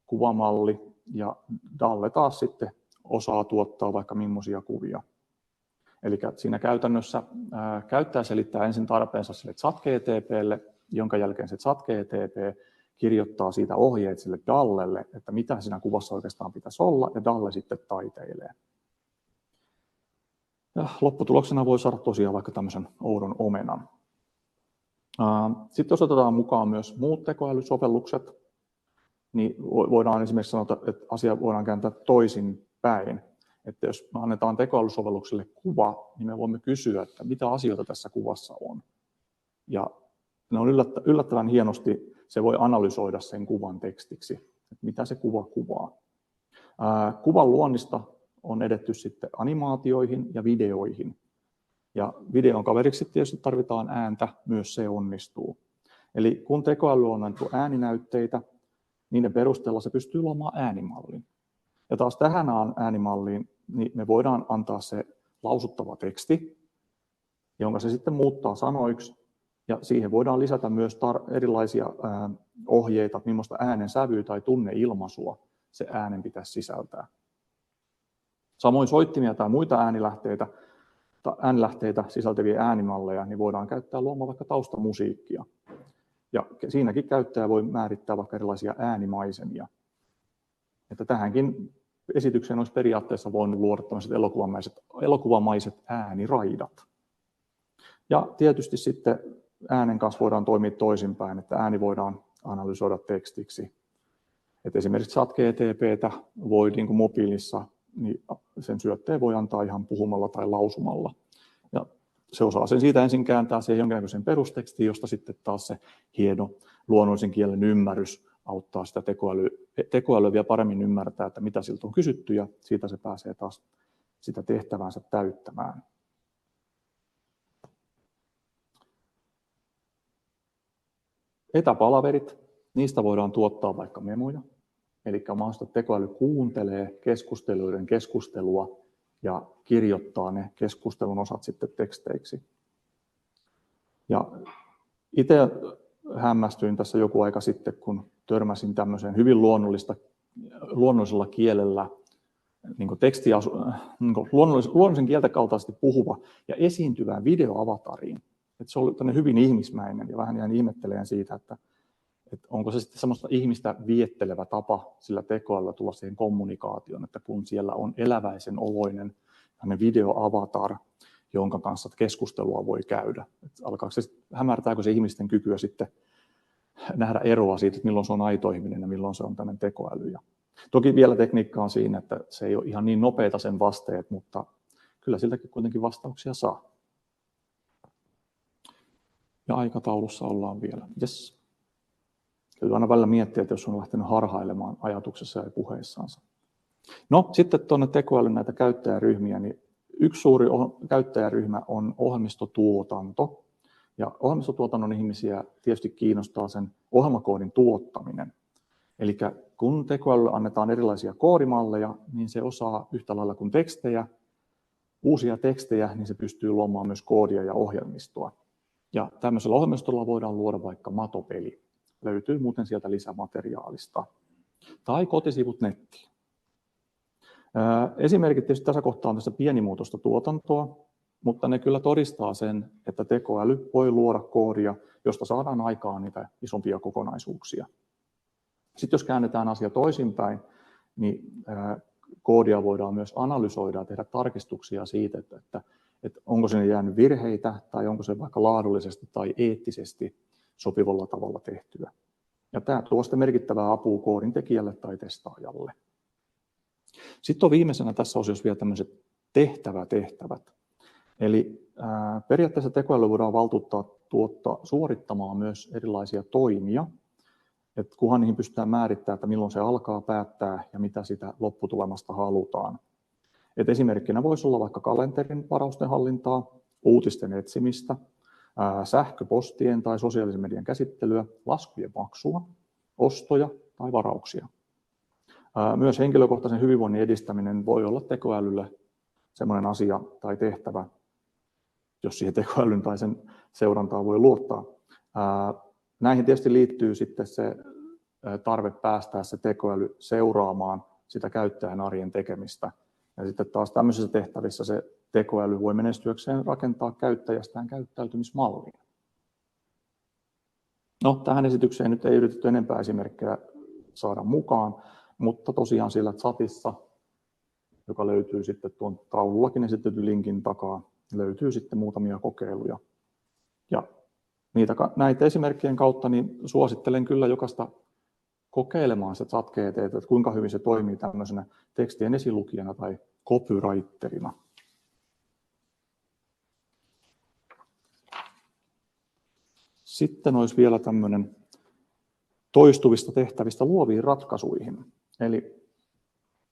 kuvamalli, ja DALL-e taas sitten osaa tuottaa vaikka millaisia kuvia. Eli siinä käytännössä käyttäjä selittää ensin tarpeensa sille ChatGPT:lle, jonka jälkeen se ChatGPT kirjoittaa siitä ohjeet sille DALLelle, että mitä siinä kuvassa oikeastaan pitäisi olla, ja DALL sitten taiteilee. Ja lopputuloksena voi saada tosiaan vaikka tämmöisen oudon omenan. Sitten jos otetaan mukaan myös muut tekoälysovellukset, niin voidaan esimerkiksi sanoa, että asia voidaan kääntää toisin päin. Että jos me annetaan tekoälysovellukselle kuva, niin me voimme kysyä, että mitä asioita tässä kuvassa on. Ja ne on yllättävän hienosti, se voi analysoida sen kuvan tekstiksi, että mitä se kuva kuvaa. Kuvan luonnista on edetty sitten animaatioihin ja videoihin. Ja videon kaveriksi tietysti tarvitaan ääntä, myös se onnistuu. Eli kun tekoäly on annettu ääninäytteitä, niiden perusteella se pystyy luomaan äänimallin. Ja taas tähän äänimalliin niin me voidaan antaa se lausuttava teksti, jonka se sitten muuttaa sanoiksi, ja siihen voidaan lisätä myös erilaisia ohjeita, millaista äänen sävyä tai tunneilmaisua se äänen pitäisi sisältää. Samoin soittimia tai muita äänilähteitä sisältäviä äänimalleja niin voidaan käyttää luomaan vaikka taustamusiikkia. Ja siinäkin käyttäjä voi määrittää vaikka erilaisia äänimaisemia. Että tähänkin esitykseen olisi periaatteessa voinut luoda tämmöiset elokuvamaiset ääniraidat. Ja tietysti sitten äänen kanssa voidaan toimia toisinpäin, että ääni voidaan analysoida tekstiksi. Että esimerkiksi ChatGPT:tä voi niin kuin mobiilissa, niin sen syötteen voi antaa ihan puhumalla tai lausumalla. Ja se osaa sen siitä ensin kääntää siihen jonkinlaisen perustekstiin, josta sitten taas se hieno luonnollisen kielen ymmärrys auttaa sitä tekoälyä vielä paremmin ymmärtää, että mitä siltä on kysytty, ja siitä se pääsee taas sitä tehtävänsä täyttämään. Etäpalaverit, niistä voidaan tuottaa vaikka memoja. Eli on mahdollista, että tekoäly kuuntelee keskusteluiden keskustelua ja kirjoittaa ne keskustelun osat sitten teksteiksi. Ja itse hämmästyin tässä joku aika sitten, kun törmäsin tämmöiseen hyvin luonnollisella kielellä niin luonnollisen kieltä kaltaisesti puhuva ja esiintyvään videoavatariin. Että se oli hyvin ihmismäinen ja vähän jäin ihmettelemään siitä, että onko se sitten semmoista ihmistä viettelevä tapa sillä tekoälyllä tulla siihen kommunikaatioon, että kun siellä on eläväisen oloinen videoavatar, jonka kanssa keskustelua voi käydä. Hämärtääkö se ihmisten kykyä sitten nähdä eroa siitä, että milloin se on aito ihminen ja milloin se on tämmöinen tekoäly. Ja toki vielä tekniikka on siinä, että se ei ole ihan niin nopeita sen vasteet, mutta kyllä siltäkin kuitenkin vastauksia saa. Ja aikataulussa ollaan vielä. Yes. Täytyy aina välillä miettiä, että jos on lähtenyt harhailemaan ajatuksessa ja puheissansa. No sitten tuonne tekoälyn näitä käyttäjäryhmiä, niin yksi suuri käyttäjäryhmä on ohjelmistotuotanto. Ja ohjelmistotuotannon ihmisiä tietysti kiinnostaa sen ohjelmakoodin tuottaminen. Eli kun tekoälylle annetaan erilaisia koodimalleja, niin se osaa yhtä lailla kuin uusia tekstejä, niin se pystyy luomaan myös koodia ja ohjelmistoa. Ja tämmöisellä ohjelmistolla voidaan luoda vaikka matopeli. Löytyy muuten sieltä lisämateriaalista. Tai kotisivut nettiin. Esimerkit tietysti tässä kohtaa on tässä pienimuotoista tuotantoa, mutta ne kyllä todistaa sen, että tekoäly voi luoda koodia, josta saadaan aikaan niitä isompia kokonaisuuksia. Sitten jos käännetään asia toisinpäin, niin koodia voidaan myös analysoida ja tehdä tarkistuksia siitä, että onko sinne jäänyt virheitä tai onko se vaikka laadullisesti tai eettisesti sopivalla tavalla tehtyä. Ja tämä tuo sitten merkittävää apua koodin tekijälle tai testaajalle. Sitten on viimeisenä tässä osiossa vielä tämmöiset tehtävät. Eli periaatteessa tekoäly voidaan valtuuttaa suorittamaan myös erilaisia toimia, että kunhan niihin pystytään määrittämään, että milloin se alkaa päättää ja mitä sitä lopputulemasta halutaan. Et esimerkkinä voisi olla vaikka kalenterin varausten hallintaa, uutisten etsimistä, sähköpostien tai sosiaalisen median käsittelyä, laskujen maksua, ostoja tai varauksia. Myös henkilökohtaisen hyvinvoinnin edistäminen voi olla tekoälylle sellainen asia tai tehtävä, jos siihen tekoälyn tai sen seurantaan voi luottaa. Näihin tietysti liittyy sitten se tarve päästää se tekoäly seuraamaan sitä käyttäjän arjen tekemistä. Ja sitten taas tämmöisissä tehtävissä se tekoäly voi menestyäkseen rakentaa käyttäjästään käyttäytymismallia. No, tähän esitykseen nyt ei yritetty enempää esimerkkejä saada mukaan, mutta tosiaan siellä chatissa, joka löytyy sitten tuon taulullakin esitetyn linkin takaa, löytyy sitten muutamia kokeiluja. Ja näitä esimerkkien kautta niin suosittelen kyllä jokaista kokeilemaan se ChatGPT, että kuinka hyvin se toimii tämmöisenä tekstien esilukijana tai copywriterina. Sitten olisi vielä tämmöinen toistuvista tehtävistä luoviin ratkaisuihin. Eli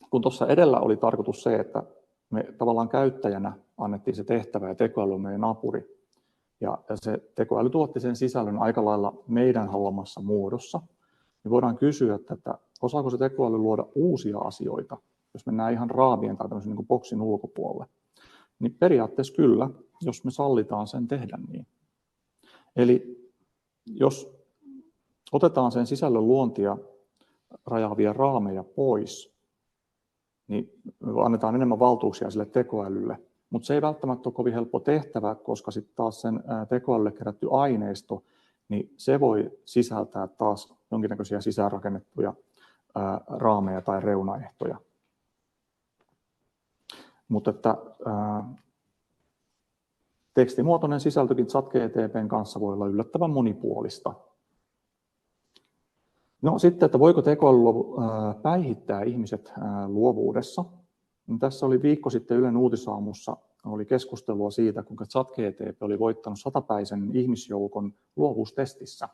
kun tuossa edellä oli tarkoitus se, että me tavallaan käyttäjänä annettiin se tehtävä ja tekoäly on meidän apuri. Ja se tekoäly tuotti sen sisällön aika lailla meidän haluamassa muodossa. Niin voidaan kysyä, että osaako se tekoäly luoda uusia asioita, jos mennään ihan raamien tai tämmöisen niin kuin boksin ulkopuolelle. Niin periaatteessa kyllä, jos me sallitaan sen tehdä niin. Eli jos otetaan sen sisällön luontia rajaavia raameja pois, niin me annetaan enemmän valtuuksia sille tekoälylle. Mutta se ei välttämättä ole kovin helppo tehtävä, koska sitten taas sen tekoälylle kerätty aineisto, niin se voi sisältää taas jonkinnäköisiä sisäänrakennettuja raameja tai reunaehtoja. Mutta että tekstimuotoinen sisältökin ChatGPT:n kanssa voi olla yllättävän monipuolista. No sitten, että voiko tekoäly päihittää ihmiset luovuudessa? No, tässä oli viikko sitten Ylen Uutisaamussa oli keskustelua siitä, kuinka ChatGPT oli voittanut 100-päisen ihmisjoukon luovuustestissä.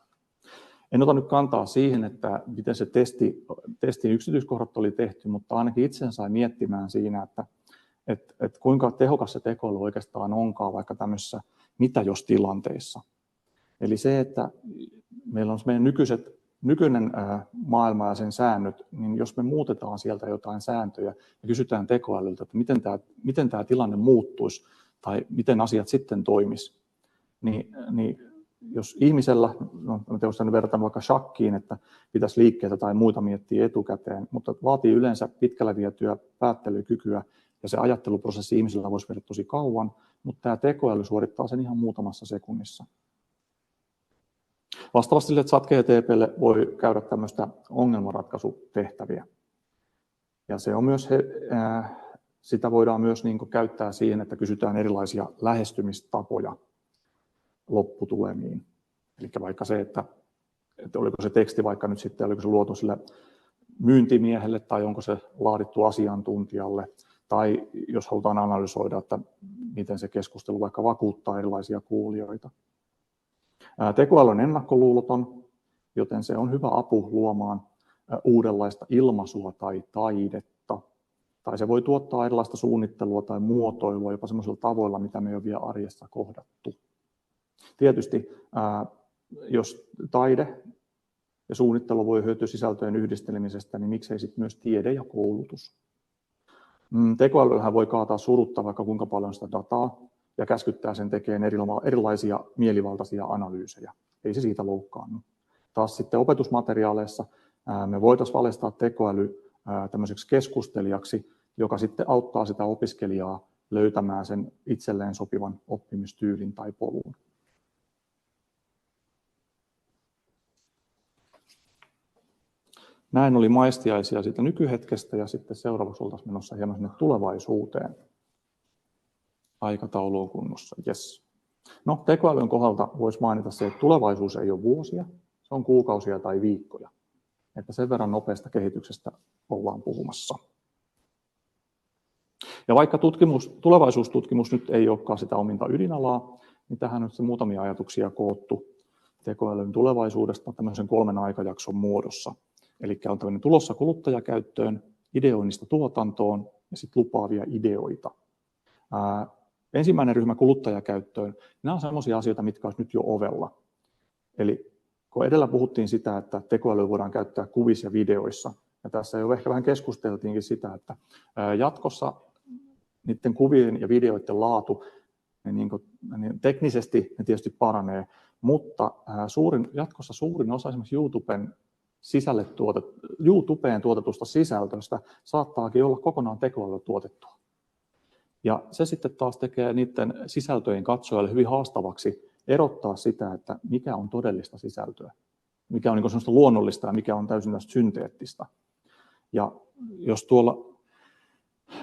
En ota nyt kantaa siihen, että miten se testin yksityiskohdat oli tehty, mutta ainakin itse sai miettimään siinä, että kuinka tehokas se tekoäly oikeastaan onkaan vaikka tämmöisissä mitä-jos-tilanteissa. Eli se, että meillä on meidän nykyinen maailma ja sen säännöt, niin jos me muutetaan sieltä jotain sääntöjä ja kysytään tekoälyltä, että miten tämä tilanne muuttuisi tai miten asiat sitten toimisi, niin jos ihmisellä, no olen vertaan vaikka shakkiin, että pitäisi liikkeitä tai muita miettiä etukäteen, mutta vaatii yleensä pitkällä vietyä päättelykykyä, ja se ajatteluprosessi ihmisellä voisi viedä tosi kauan, mutta tämä tekoäly suorittaa sen ihan muutamassa sekunnissa. Vastaavasti sille ChatGPT:lle voi käydä tämmöistä ongelmanratkaisutehtäviä. Ja se on myös, sitä voidaan myös niin kuin käyttää siihen, että kysytään erilaisia lähestymistapoja lopputulemiin. Eli vaikka se, että oliko se teksti vaikka nyt sitten, oliko se luotu sille myyntimiehelle tai onko se laadittu asiantuntijalle, tai jos halutaan analysoida, että miten se keskustelu vaikka vakuuttaa erilaisia kuulijoita. Tekoäly on ennakkoluuloton, joten se on hyvä apu luomaan uudenlaista ilmaisua tai taidetta. Tai se voi tuottaa erilaista suunnittelua tai muotoilua jopa sellaisilla tavoilla, mitä me ei ole vielä arjessa kohdattu. Tietysti, jos taide ja suunnittelu voi hyötyä sisältöjen yhdistelemisestä, niin miksei sitten myös tiede ja koulutus. Tekoälyhän voi kaataa surutta vaikka kuinka paljon sitä dataa ja käskyttää sen tekemään erilaisia mielivaltaisia analyysejä. Ei se siitä loukkaannu. Taas sitten opetusmateriaaleissa me voitaisiin valistaa tekoäly tämmöiseksi keskustelijaksi, joka sitten auttaa sitä opiskelijaa löytämään sen itselleen sopivan oppimistyylin tai polun. Näin oli maistiaisia siitä nykyhetkestä ja sitten seuraavaksi oltaisiin menossa hieman sinne tulevaisuuteen. Aikataulu on kunnossa, yes. No, tekoälyn kohdalta voisi mainita se, että tulevaisuus ei ole vuosia, se on kuukausia tai viikkoja. Että sen verran nopeasta kehityksestä ollaan puhumassa. Ja vaikka tulevaisuustutkimus nyt ei olekaan sitä ominta ydinalaa, niin tähän on muutamia ajatuksia koottu tekoälyn tulevaisuudesta tämmöisen 3 aikajakson muodossa. Eli on tämmöinen tulossa kuluttajakäyttöön, ideoinnista tuotantoon ja sitten lupaavia ideoita. Ensimmäinen ryhmä kuluttajakäyttöön, nämä on sellaisia asioita, mitkä olisi nyt jo ovella. Eli kun edellä puhuttiin sitä, että tekoälyä voidaan käyttää kuvissa ja videoissa, ja tässä jo ehkä vähän keskusteltiinkin sitä, että jatkossa niiden kuvien ja videoiden laatu, niin teknisesti ne tietysti paranee, mutta jatkossa suurin osa esimerkiksi YouTubeen tuotetusta sisältöstä saattaakin olla kokonaan tekoälyllä tuotettua. Ja se sitten taas tekee niiden sisältöjen katsojalle hyvin haastavaksi erottaa sitä, että mikä on todellista sisältöä, mikä on niin sellaista luonnollista ja mikä on täysin synteettistä. Ja jos tuolla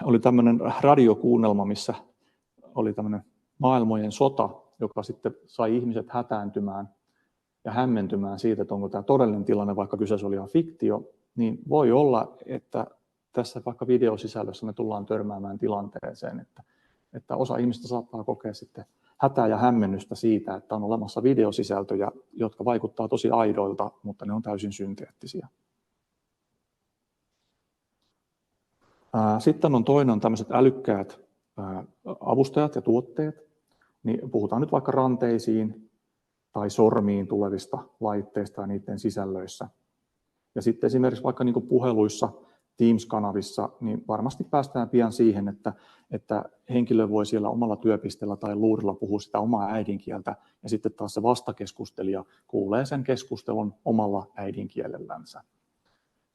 oli tämmöinen radiokuunnelma, missä oli tämmöinen maailmojen sota, joka sitten sai ihmiset hätääntymään ja hämmentymään siitä, että onko tämä todellinen tilanne, vaikka kyseessä oli ihan fiktio, niin voi olla, että tässä vaikka videosisällössä me tullaan törmäämään tilanteeseen, että osa ihmistä saattaa kokea sitten hätää ja hämmennystä siitä, että on olemassa videosisältöjä, jotka vaikuttaa tosi aidoilta, mutta ne on täysin synteettisiä. Sitten on toinen tämmöiset älykkäät avustajat ja tuotteet. Niin puhutaan nyt vaikka ranteisiin tai sormiin tulevista laitteista ja niiden sisällöissä. Ja sitten esimerkiksi vaikka niin kuin puheluissa, Teams-kanavissa, niin varmasti päästään pian siihen, että henkilö voi siellä omalla työpisteellä tai luurilla puhua sitä omaa äidinkieltä, ja sitten taas se vastakeskustelija kuulee sen keskustelun omalla äidinkielellänsä.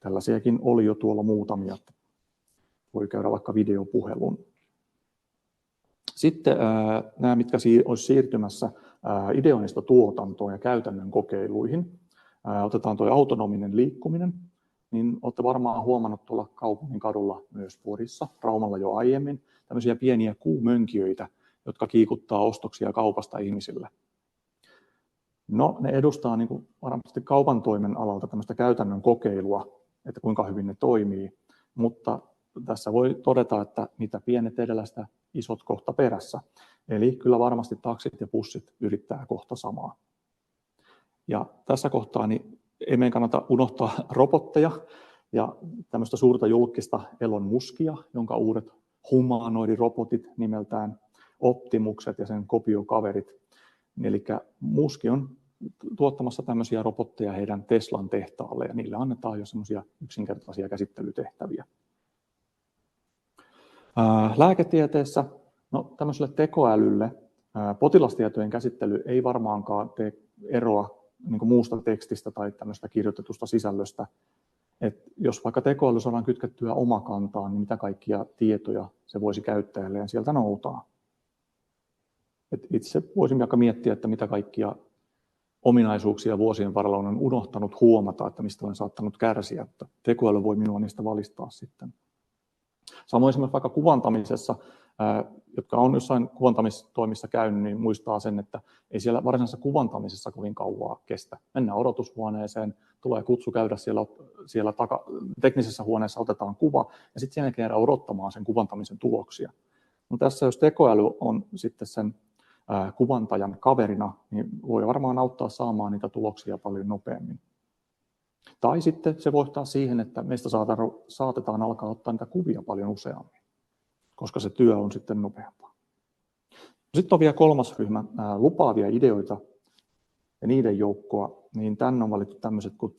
Tällaisiakin oli jo tuolla muutamia. Voi käydä vaikka videopuhelun. Sitten nämä, mitkä olisi siirtymässä ideoinnista tuotantoon ja käytännön kokeiluihin. Otetaan tuo autonominen liikkuminen. Niin olette varmaan huomannut tuolla kaupungin kadulla myös Porissa, Raumalla jo aiemmin, tämmöisiä pieniä kuumönkijöitä, jotka kiikuttaa ostoksia kaupasta ihmisille. No, ne edustaa niin kuin varmasti kaupan toimen alalta tämmöistä käytännön kokeilua, että kuinka hyvin ne toimii, mutta tässä voi todeta, että mitä pienet edellä, sitä isot kohta perässä. Eli kyllä varmasti taksit ja bussit yrittää kohta samaa. Ja tässä kohtaa niin ei meidän kannata unohtaa robotteja ja tämmöistä suurta julkista Elon Muskia, jonka uudet humanoidirobotit nimeltään Optimukset ja sen kopiokaverit. Eli Musk on tuottamassa tämmöisiä robotteja heidän Teslan tehtaalle ja niille annetaan jo semmoisia yksinkertaisia käsittelytehtäviä. Lääketieteessä, no tämmöiselle tekoälylle potilastietojen käsittely ei varmaankaan tee eroa niin kuin muusta tekstistä tai tämmöistä kirjoitetusta sisällöstä. Et jos vaikka tekoäly saadaan kytkettyä omakantaan, niin mitä kaikkia tietoja se voisi käyttäjälleen sieltä noutaa. Et itse voisin vaikka miettiä, että mitä kaikkia ominaisuuksia vuosien varrella on unohtanut huomata, että mistä olen saattanut kärsiä, että tekoäly voi minua niistä valistaa sitten. Samoin esimerkiksi vaikka kuvantamisessa, jotka on jossain kuvantamistoimissa käynyt, niin muistaa sen, että ei siellä varsinaisessa kuvantamisessa kovin kauaa kestä. Mennään odotushuoneeseen, tulee kutsu käydä siellä teknisessä huoneessa, otetaan kuva ja sitten sen jälkeen odottamaan sen kuvantamisen tuloksia. No tässä jos tekoäly on sitten sen kuvantajan kaverina, niin voi varmaan auttaa saamaan niitä tuloksia paljon nopeammin. Tai sitten se voi johtaa siihen, että meistä saatetaan alkaa ottaa niitä kuvia paljon useammin, koska se työ on sitten nopeampaa. Sitten on vielä kolmas ryhmä, lupaavia ideoita ja niiden joukkoa, niin tänne on valittu tämmöiset kuin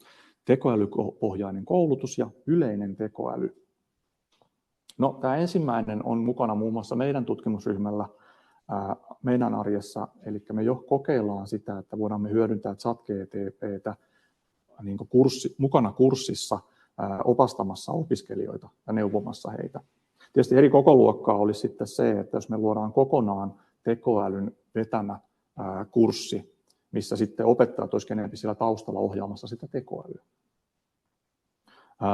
tekoälypohjainen koulutus ja yleinen tekoäly. No, tämä ensimmäinen on mukana muun muassa meidän tutkimusryhmällä, meidän arjessa, eli me jo kokeillaan sitä, että voidaan me hyödyntää ChatGPT:tä niin kuin mukana kurssissa opastamassa opiskelijoita ja neuvomassa heitä. Tietysti eri kokoluokkaa olisi sitten se, että jos me luodaan kokonaan tekoälyn vetämä kurssi, missä sitten opettajat olisivat enemmän siellä taustalla ohjaamassa sitä tekoälyä.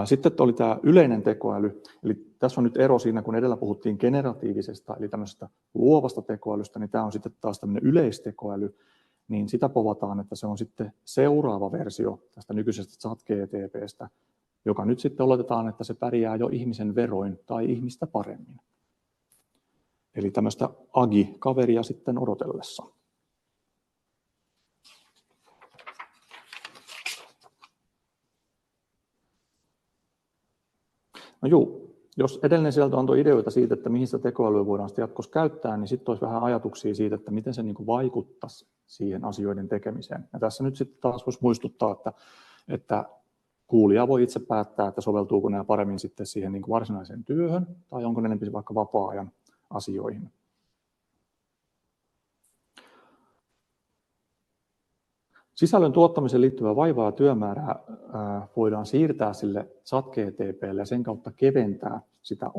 Sitten oli tämä yleinen tekoäly, eli tässä on nyt ero siinä, kun edellä puhuttiin generatiivisesta, eli tämmöisestä luovasta tekoälystä, niin tämä on sitten taas tämmöinen yleistekoäly, niin sitä povataan, että se on sitten seuraava versio tästä nykyisestä ChatGPT:stä, joka nyt sitten oletetaan, että se pärjää jo ihmisen veroin tai ihmistä paremmin. Eli tämmöistä agi-kaveria sitten odotellessa. No juu, jos edellinen sieltä antoi ideoita siitä, että mihin sitä tekoälyä voidaan sitten jatkossa käyttää, niin sitten olisi vähän ajatuksia siitä, että miten se niin kuin vaikuttaisi siihen asioiden tekemiseen. Ja tässä nyt sitten taas voisi muistuttaa, että kuulija voi itse päättää, että soveltuuko nämä paremmin sitten siihen niin kuin varsinaiseen työhön, tai onko ne enemmän vaikka vapaa-ajan asioihin. Sisällön tuottamiseen liittyvää vaivaa ja työmäärää voidaan siirtää sille ChatGPT:lle ja sen kautta keventää sitä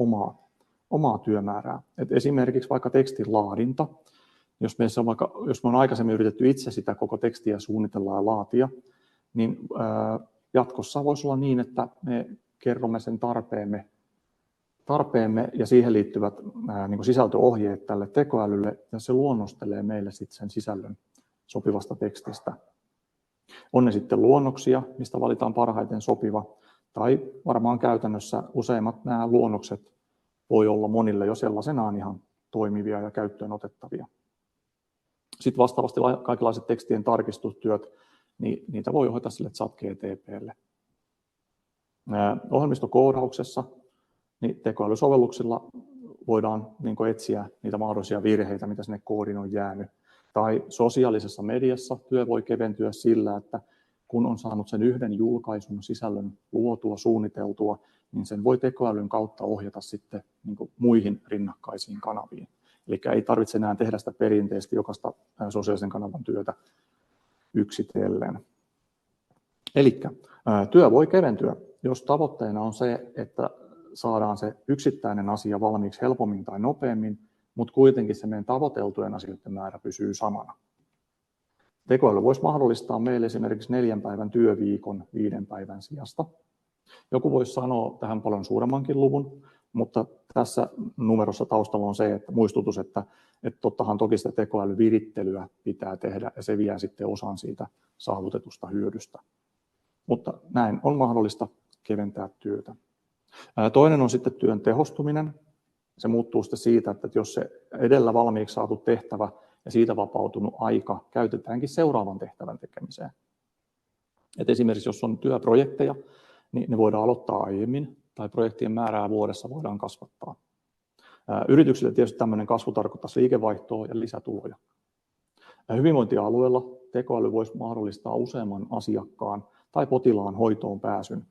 omaa työmäärää. Et esimerkiksi vaikka tekstin laadinta, jos me on aikaisemmin yritetty itse sitä koko tekstiä suunnitella ja laatia, niin jatkossa voisi olla niin, että me kerromme sen tarpeemme ja siihen liittyvät niin kuin sisältöohjeet tälle tekoälylle, ja se luonnostelee meille sitten sen sisällön sopivasta tekstistä. On ne sitten luonnoksia, mistä valitaan parhaiten sopiva, tai varmaan käytännössä useimmat nämä luonnokset voi olla monille jo sellaisenaan ihan toimivia ja käyttöön otettavia. Sitten vastaavasti kaikenlaiset tekstien tarkistustyöt, niin niitä voi hoitaa sille ChatGPT:lle. Ohjelmistokoodauksessa niin tekoälysovelluksilla voidaan etsiä niitä mahdollisia virheitä, mitä sinne koodiin on jäänyt. Tai sosiaalisessa mediassa työ voi keventyä sillä, että kun on saanut sen yhden julkaisun sisällön luotua, suunniteltua, niin sen voi tekoälyn kautta ohjata sitten muihin rinnakkaisiin kanaviin. Eli ei tarvitse enää tehdä sitä perinteisesti jokaista sosiaalisen kanavan työtä yksitellen. Eli työ voi keventyä, jos tavoitteena on se, että saadaan se yksittäinen asia valmiiksi helpommin tai nopeammin, mutta kuitenkin se meidän tavoiteltujen asioiden määrä pysyy samana. Tekoäly voisi mahdollistaa meille esimerkiksi 4 päivän työviikon 5 päivän sijasta. Joku voisi sanoa tähän paljon suuremmankin luvun, mutta tässä numerossa taustalla on se, että muistutus, että tottahan toki sitä tekoälyvirittelyä pitää tehdä ja se vie sitten osan siitä saavutetusta hyödystä. Mutta näin on mahdollista keventää työtä. Toinen on sitten työn tehostuminen. Se muuttuu sitten siitä, että jos se edellä valmiiksi saatu tehtävä ja siitä vapautunut aika käytetäänkin seuraavan tehtävän tekemiseen. Et esimerkiksi jos on työprojekteja, niin ne voidaan aloittaa aiemmin tai projektien määrää vuodessa voidaan kasvattaa. Yrityksille tietysti tämmöinen kasvu tarkoittaisi liikevaihtoa ja lisätuloja. Hyvinvointialueella tekoäly voisi mahdollistaa useamman asiakkaan tai potilaan hoitoon pääsyn.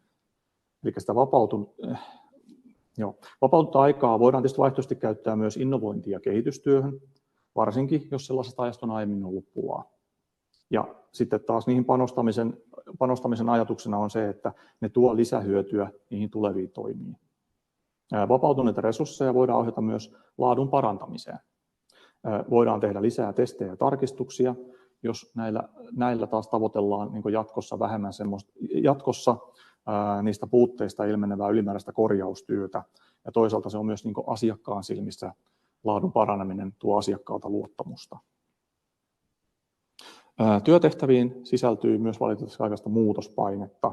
Eli sitä vapautunutta aikaa voidaan tietysti vaihtoehtoisesti käyttää myös innovointi- ja kehitystyöhön, varsinkin jos sellaisesta ajasta on aiemmin ollut pulaa. Ja sitten taas niihin panostamisen ajatuksena on se, että ne tuo lisähyötyä niihin tuleviin toimiin. Vapautuneita resursseja voidaan ohjata myös laadun parantamiseen. Voidaan tehdä lisää testejä ja tarkistuksia, jos näillä taas tavoitellaan niin jatkossa vähemmän niistä puutteista ilmenevää ylimääräistä korjaustyötä. Ja toisaalta se on myös niin asiakkaan silmissä laadun paraneminen tuo asiakkaalta luottamusta. Työtehtäviin sisältyy myös valitettavasti aikaista muutospainetta.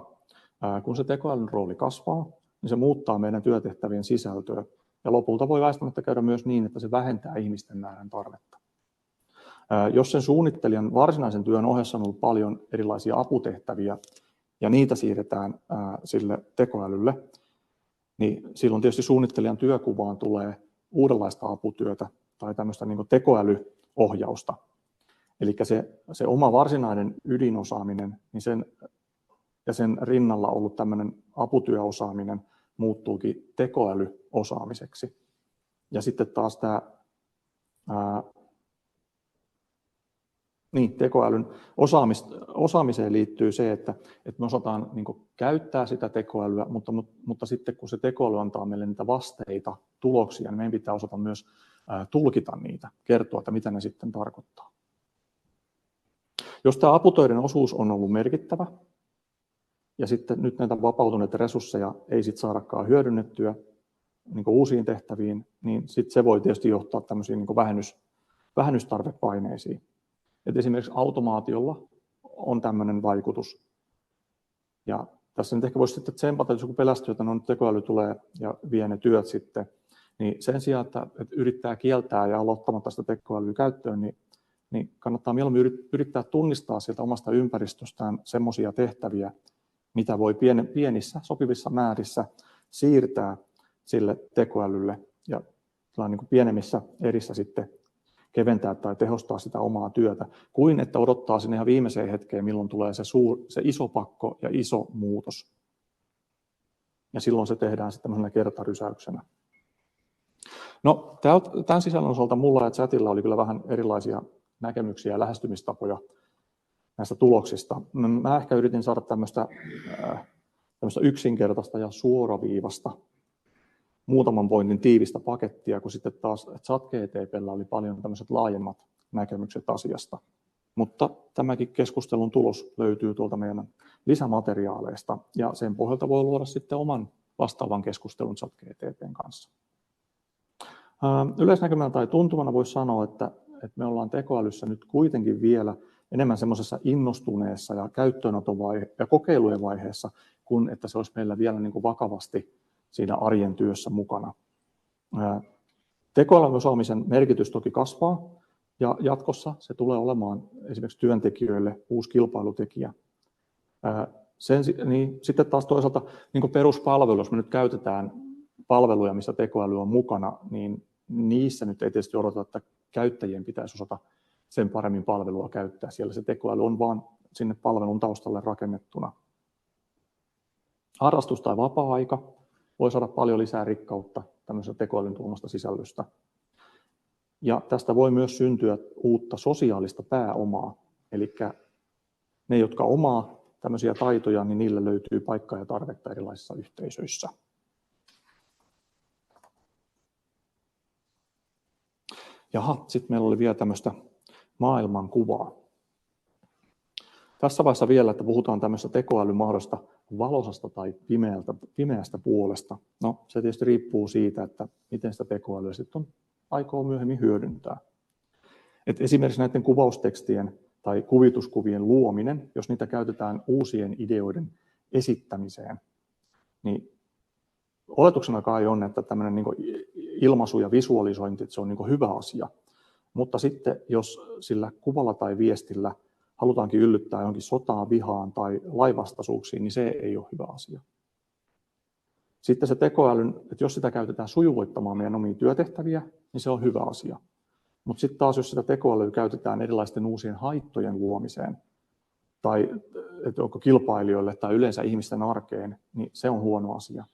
Kun se tekoälyn rooli kasvaa, niin se muuttaa meidän työtehtävien sisältöä. Ja lopulta voi väistämättä käydä myös niin, että se vähentää ihmisten määrän tarvetta. Jos sen suunnittelijan varsinaisen työn ohessa on ollut paljon erilaisia aputehtäviä ja niitä siirretään sille tekoälylle, niin silloin tietysti suunnittelijan työkuvaan tulee uudenlaista aputyötä tai tämmöistä niin kuin tekoälyohjausta. Eli se oma varsinainen ydinosaaminen niin sen rinnalla ollut tämmöinen aputyöosaaminen muuttuukin tekoälyosaamiseksi. Ja sitten taas tämä tekoälyn osaamiseen liittyy se, että me osataan niin kuin käyttää sitä tekoälyä, mutta sitten kun se tekoäly antaa meille niitä vasteita, tuloksia, niin meidän pitää osata myös tulkita niitä, kertoa, että mitä ne sitten tarkoittaa. Jos tämä aputöiden osuus on ollut merkittävä, ja sitten nyt näitä vapautuneita resursseja ei sitten saadakaan hyödynnettyä niin kuin uusiin tehtäviin, niin sitten se voi tietysti johtaa tämmöisiin niin kuin vähennystarvepaineisiin. Et esimerkiksi automaatiolla on tämmöinen vaikutus. Ja tässä nyt ehkä voisi sitten tsempata, jos joku pelästyy, että tekoäly tulee ja vie ne työt sitten, niin sen sijaan, että yrittää kieltää ja aloittamatta sitä tekoälyä käyttöön, niin kannattaa mieluummin yrittää tunnistaa sieltä omasta ympäristöstään semmoisia tehtäviä, mitä voi pienissä sopivissa määrissä siirtää sille tekoälylle ja niin kuin pienemmissä erissä sitten keventää tai tehostaa sitä omaa työtä, kuin että odottaa sinne ihan viimeiseen hetkeen, milloin tulee se iso pakko ja iso muutos. Ja silloin se tehdään sitten tämmöisenä kertarysäyksenä. No, tämän sisällön osalta mulla ja chatilla oli kyllä vähän erilaisia näkemyksiä ja lähestymistapoja näistä tuloksista. Mä ehkä yritin saada tämmöistä yksinkertaista ja suoraviivasta muutaman pointin tiivistä pakettia, kun sitten taas ChatGPT:llä oli paljon tämmöiset laajemmat näkemykset asiasta. Mutta tämäkin keskustelun tulos löytyy tuolta meidän lisämateriaaleista, ja sen pohjalta voi luoda sitten oman vastaavan keskustelun ChatGPT:n kanssa. Yleisnäkymänä tai tuntumana voisi sanoa, että me ollaan tekoälyssä nyt kuitenkin vielä enemmän semmoisessa innostuneessa ja käyttöönoton ja kokeilujen vaiheessa, kuin että se olisi meillä vielä niin kuin vakavasti siinä arjen työssä mukana. Tekoälyn osaamisen merkitys toki kasvaa, ja jatkossa se tulee olemaan esimerkiksi työntekijöille uusi kilpailutekijä. Sitten taas toisaalta niin kuin peruspalvelu, jos me nyt käytetään palveluja, missä tekoäly on mukana, niin niissä nyt ei tietysti odota, että käyttäjien pitäisi osata sen paremmin palvelua käyttää. Siellä se tekoäly on vaan sinne palvelun taustalle rakennettuna. Harrastus tai vapaa-aika voi saada paljon lisää rikkautta tämmöisestä tekoälyn tuomasta sisällöstä. Ja tästä voi myös syntyä uutta sosiaalista pääomaa. Eli ne, jotka omaa tämmöisiä taitoja, niin niille löytyy paikkaa ja tarvetta erilaisissa yhteisöissä. Jaha, sitten meillä oli vielä tämmöistä maailmankuvaa. Tässä vaiheessa vielä, että puhutaan tämmöistä tekoälyn mahdollista valoisasta tai pimeästä puolesta. No, se tietysti riippuu siitä, että miten sitä tekoälyä sitten aikoo myöhemmin hyödyntää. Et esimerkiksi näiden kuvaustekstien tai kuvituskuvien luominen, jos niitä käytetään uusien ideoiden esittämiseen, niin oletuksena kai on, että tämmöinen niin kuin ilmaisu ja visualisointi, että se on niin kuin hyvä asia. Mutta sitten jos sillä kuvalla tai viestillä halutaankin yllyttää johonkin sotaan, vihaan tai lainvastaisuuksiin, niin se ei ole hyvä asia. Sitten se tekoälyn, että jos sitä käytetään sujuvoittamaan meidän omia työtehtäviä, niin se on hyvä asia. Mutta sitten taas, jos sitä tekoälyä käytetään erilaisten uusien haittojen luomiseen, tai että onko kilpailijoille tai yleensä ihmisten arkeen, niin se on huono asia.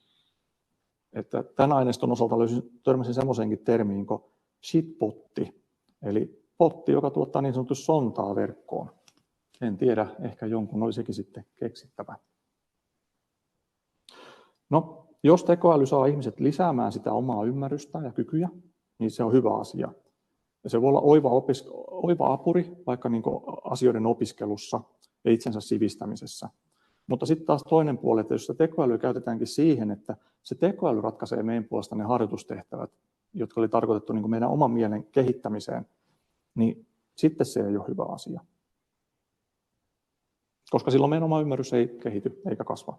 Että tämän aineiston osalta törmäsin semmoisenkin termiin kuin shitpotti, eli potti, joka tuottaa niin sanotusti sontaa verkkoon. En tiedä, ehkä jonkun olisikin sitten keksittävä. No, jos tekoäly saa ihmiset lisäämään sitä omaa ymmärrystä ja kykyjä, niin se on hyvä asia. Ja se voi olla oiva apuri vaikka niin kuin asioiden opiskelussa ja itsensä sivistämisessä. Mutta sitten taas toinen puoli, että jos se tekoäly käytetäänkin siihen, että se tekoäly ratkaisee meidän puolesta ne harjoitustehtävät, jotka oli tarkoitettu niin kuin meidän oman mielen kehittämiseen, niin sitten se ei ole hyvä asia. Koska silloin meidän oma ymmärrys ei kehity eikä kasva.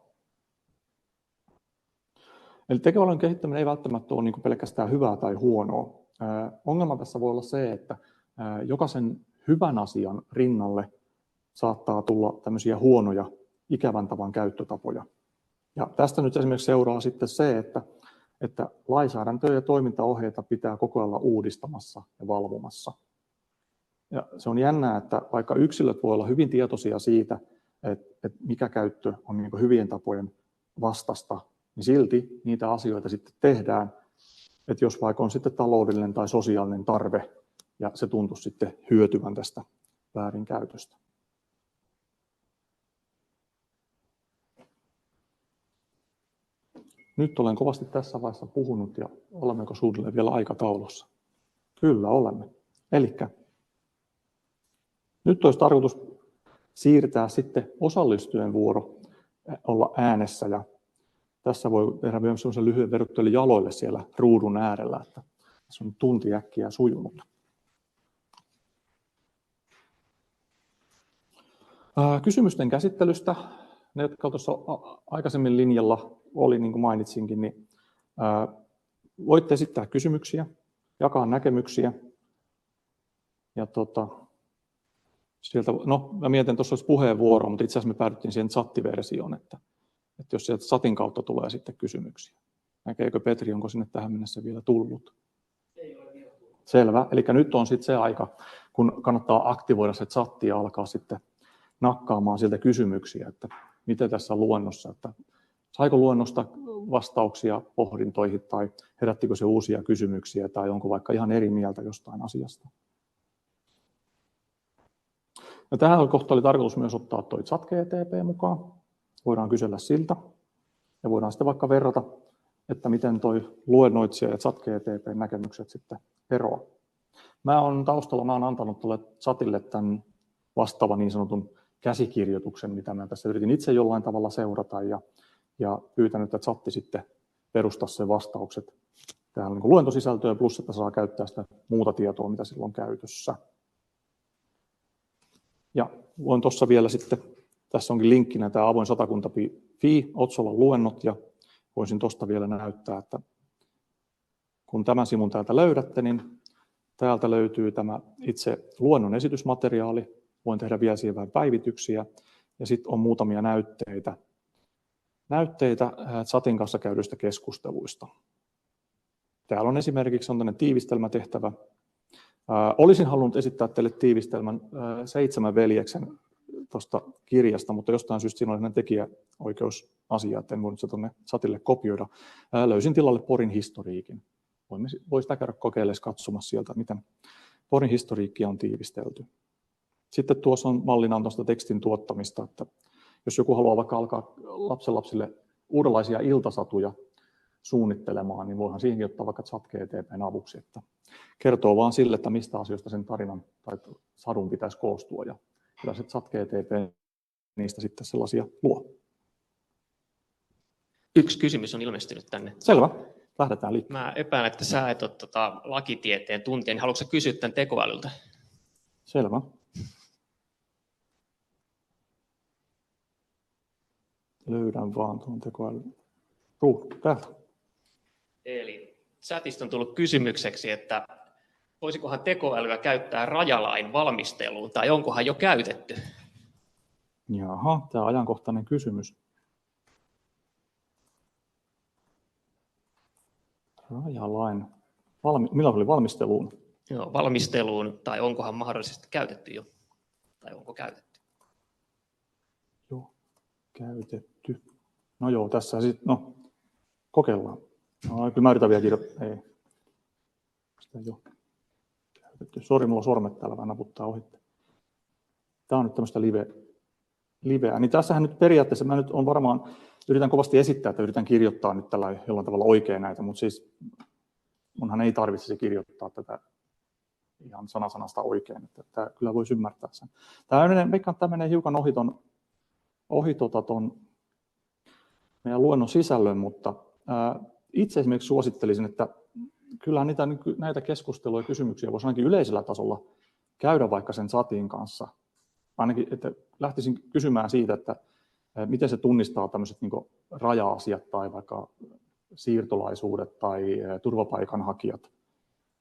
Eli tekoälyn kehittäminen ei välttämättä ole niin kuin pelkästään hyvää tai huonoa. Ongelma tässä voi olla se, että jokaisen hyvän asian rinnalle saattaa tulla tämmöisiä huonoja, ikävän tavan käyttötapoja. Ja tästä nyt esimerkiksi seuraa sitten se, että lainsäädäntöä ja toimintaohjeita pitää koko ajan uudistamassa ja valvomassa. Ja se on jännää, että vaikka yksilöt voi olla hyvin tietoisia siitä, että mikä käyttö on niin kuin hyvien tapojen vastasta, niin silti niitä asioita sitten tehdään, että jos vaikka on sitten taloudellinen tai sosiaalinen tarve, ja se tuntuu sitten hyötyvän tästä väärinkäytöstä. Nyt olen kovasti tässä vaiheessa puhunut, ja olemmeko suunnilleen vielä aikataulussa? Kyllä olemme. Elikkä nyt olisi tarkoitus siirtää sitten osallistujien vuoro olla äänessä, ja tässä voi tehdä myös sellaisen lyhyen verryttelyn jaloille siellä ruudun äärellä, että tässä on tunti äkkiä sujunut. Kysymysten käsittelystä, ne jotka tuossa aikaisemmin linjalla oli, niin kuin mainitsinkin, niin voitte esittää kysymyksiä, jakaa näkemyksiä. Ja sieltä, no mä mietin, tuossa olisi puheenvuoro, mutta itse asiassa me päädyttiin siihen chattiversioon, että jos sieltä chatin kautta tulee sitten kysymyksiä. Näkeekö Petri, onko sinne tähän mennessä vielä tullut? Ei ole vielä tullut. Selvä, eli nyt on sitten se aika, kun kannattaa aktivoida se chatti ja alkaa sitten nakkaamaan sieltä kysymyksiä, että miten tässä luennossa, että saiko luennosta vastauksia pohdintoihin tai herättikö se uusia kysymyksiä tai onko vaikka ihan eri mieltä jostain asiasta. Ja tähän kohtaan oli tarkoitus myös ottaa tuo ChatGPT mukaan. Voidaan kysellä siltä ja voidaan sitten vaikka verrata, että miten tuo luennoitsija ja ChatGPT:n näkemykset sitten eroavat. Mä olen antanut tuolle chatille tämän vastaavan niin sanotun käsikirjoituksen, mitä mä tässä yritin itse jollain tavalla seurata ja pyytänyt, että chatti sitten perustaa sen vastaukset tähän niin kuin luentosisältöön, plus että saa käyttää sitä muuta tietoa, mitä sillä on käytössä. Ja voin tuossa vielä sitten, tässä onkin linkkinä tämä avoin satakunta.fi, Otsolan luennot, ja voisin tuosta vielä näyttää, että kun tämän sivun täältä löydätte, niin täältä löytyy tämä itse luennon esitysmateriaali. Voin tehdä vielä siihen vähän päivityksiä, ja sitten on muutamia näytteitä chatin kanssa käydyistä keskusteluista. Täällä on esimerkiksi tämmöinen tiivistelmätehtävä. Olisin halunnut esittää teille tiivistelmän 7 veljeksen tuosta kirjasta, mutta jostain syystä siinä oli sellainen tekijäoikeusasia, että en voinut se tuonne chatille kopioida. Löysin tilalle Porin historiikin. Voi sitä käydä kokeilemaan katsomassa sieltä, miten Porin historiikkia on tiivistelty. Sitten tuossa on mallina tuosta tekstin tuottamista, että jos joku haluaa vaikka alkaa lapsenlapsille uudenlaisia iltasatuja suunnittelemaan, niin voihan siihenkin ottaa vaikka ChatGPT:n avuksi, että kertoo vaan sille, että mistä asioista sen tarinan tai sadun pitäisi koostua, ja kyllä se ChatGPT niistä sitten sellaisia luo. Yksi kysymys on ilmestynyt tänne. Selvä, lähdetään liikkeelle. Mä epäilen, että sä et ole lakitieteen tuntija, niin haluatko sä kysyä tämän tekoälyltä? Selvä. Löydän vaan tuon tekoälyn. Täältä. Eli chatista on tullut kysymykseksi, että voisikohan tekoälyä käyttää rajalain valmisteluun, tai onkohan jo käytetty? Jaha, tämä on ajankohtainen kysymys. Rajalain. Milloin oli valmisteluun? Joo, valmisteluun, tai onkohan mahdollisesti käytetty jo, tai onko käytetty? Joo, käytetty. No joo, tässä sitten, no, kokeillaan. No, kyllä mä yritän vielä kirjoittaa. Ei. Sitä jo käytetty. Sori, mulla sormet täällä vähän naputtaa ohi. Tämä on nyt tämmöistä liveä. Niin tässähän nyt periaatteessa mä nyt on varmaan, yritän kovasti esittää, että yritän kirjoittaa nyt tällä jollain tavalla oikein näitä, mutta siis munhan ei tarvitsisi kirjoittaa tätä ihan sanasta oikein, että tämä kyllä voisi ymmärtää sen. Tämä menee hiukan ohi ton meidän luennon sisällön, mutta itse esimerkiksi suosittelisin, että kyllä näitä keskusteluja ja kysymyksiä voisi ainakin yleisellä tasolla käydä vaikka sen chatin kanssa. Ainakin, että lähtisin kysymään siitä, että miten se tunnistaa tämmöiset niin kuin raja-asiat tai vaikka siirtolaisuudet tai turvapaikanhakijat.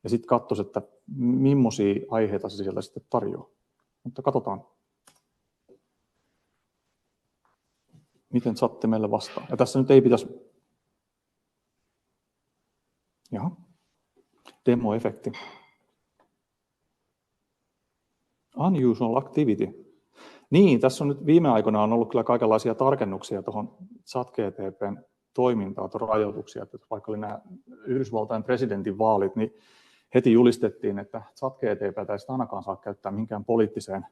Ja sitten katsoisi, että millaisia aiheita se sieltä sitten tarjoaa. Mutta katsotaan, miten saatte meille vastaan. Ja tässä nyt ei pitäisi... Jaha, demo-efekti. Unusual activity. Niin, tässä on nyt viime aikoina on ollut kyllä kaikenlaisia tarkennuksia tuohon ChatGPT:n toimintaan, rajoituksia. Että vaikka oli nämä Yhdysvaltain presidentin vaalit, niin heti julistettiin, että ChatGPT:tä ei sitä ainakaan saa käyttää minkään poliittiseen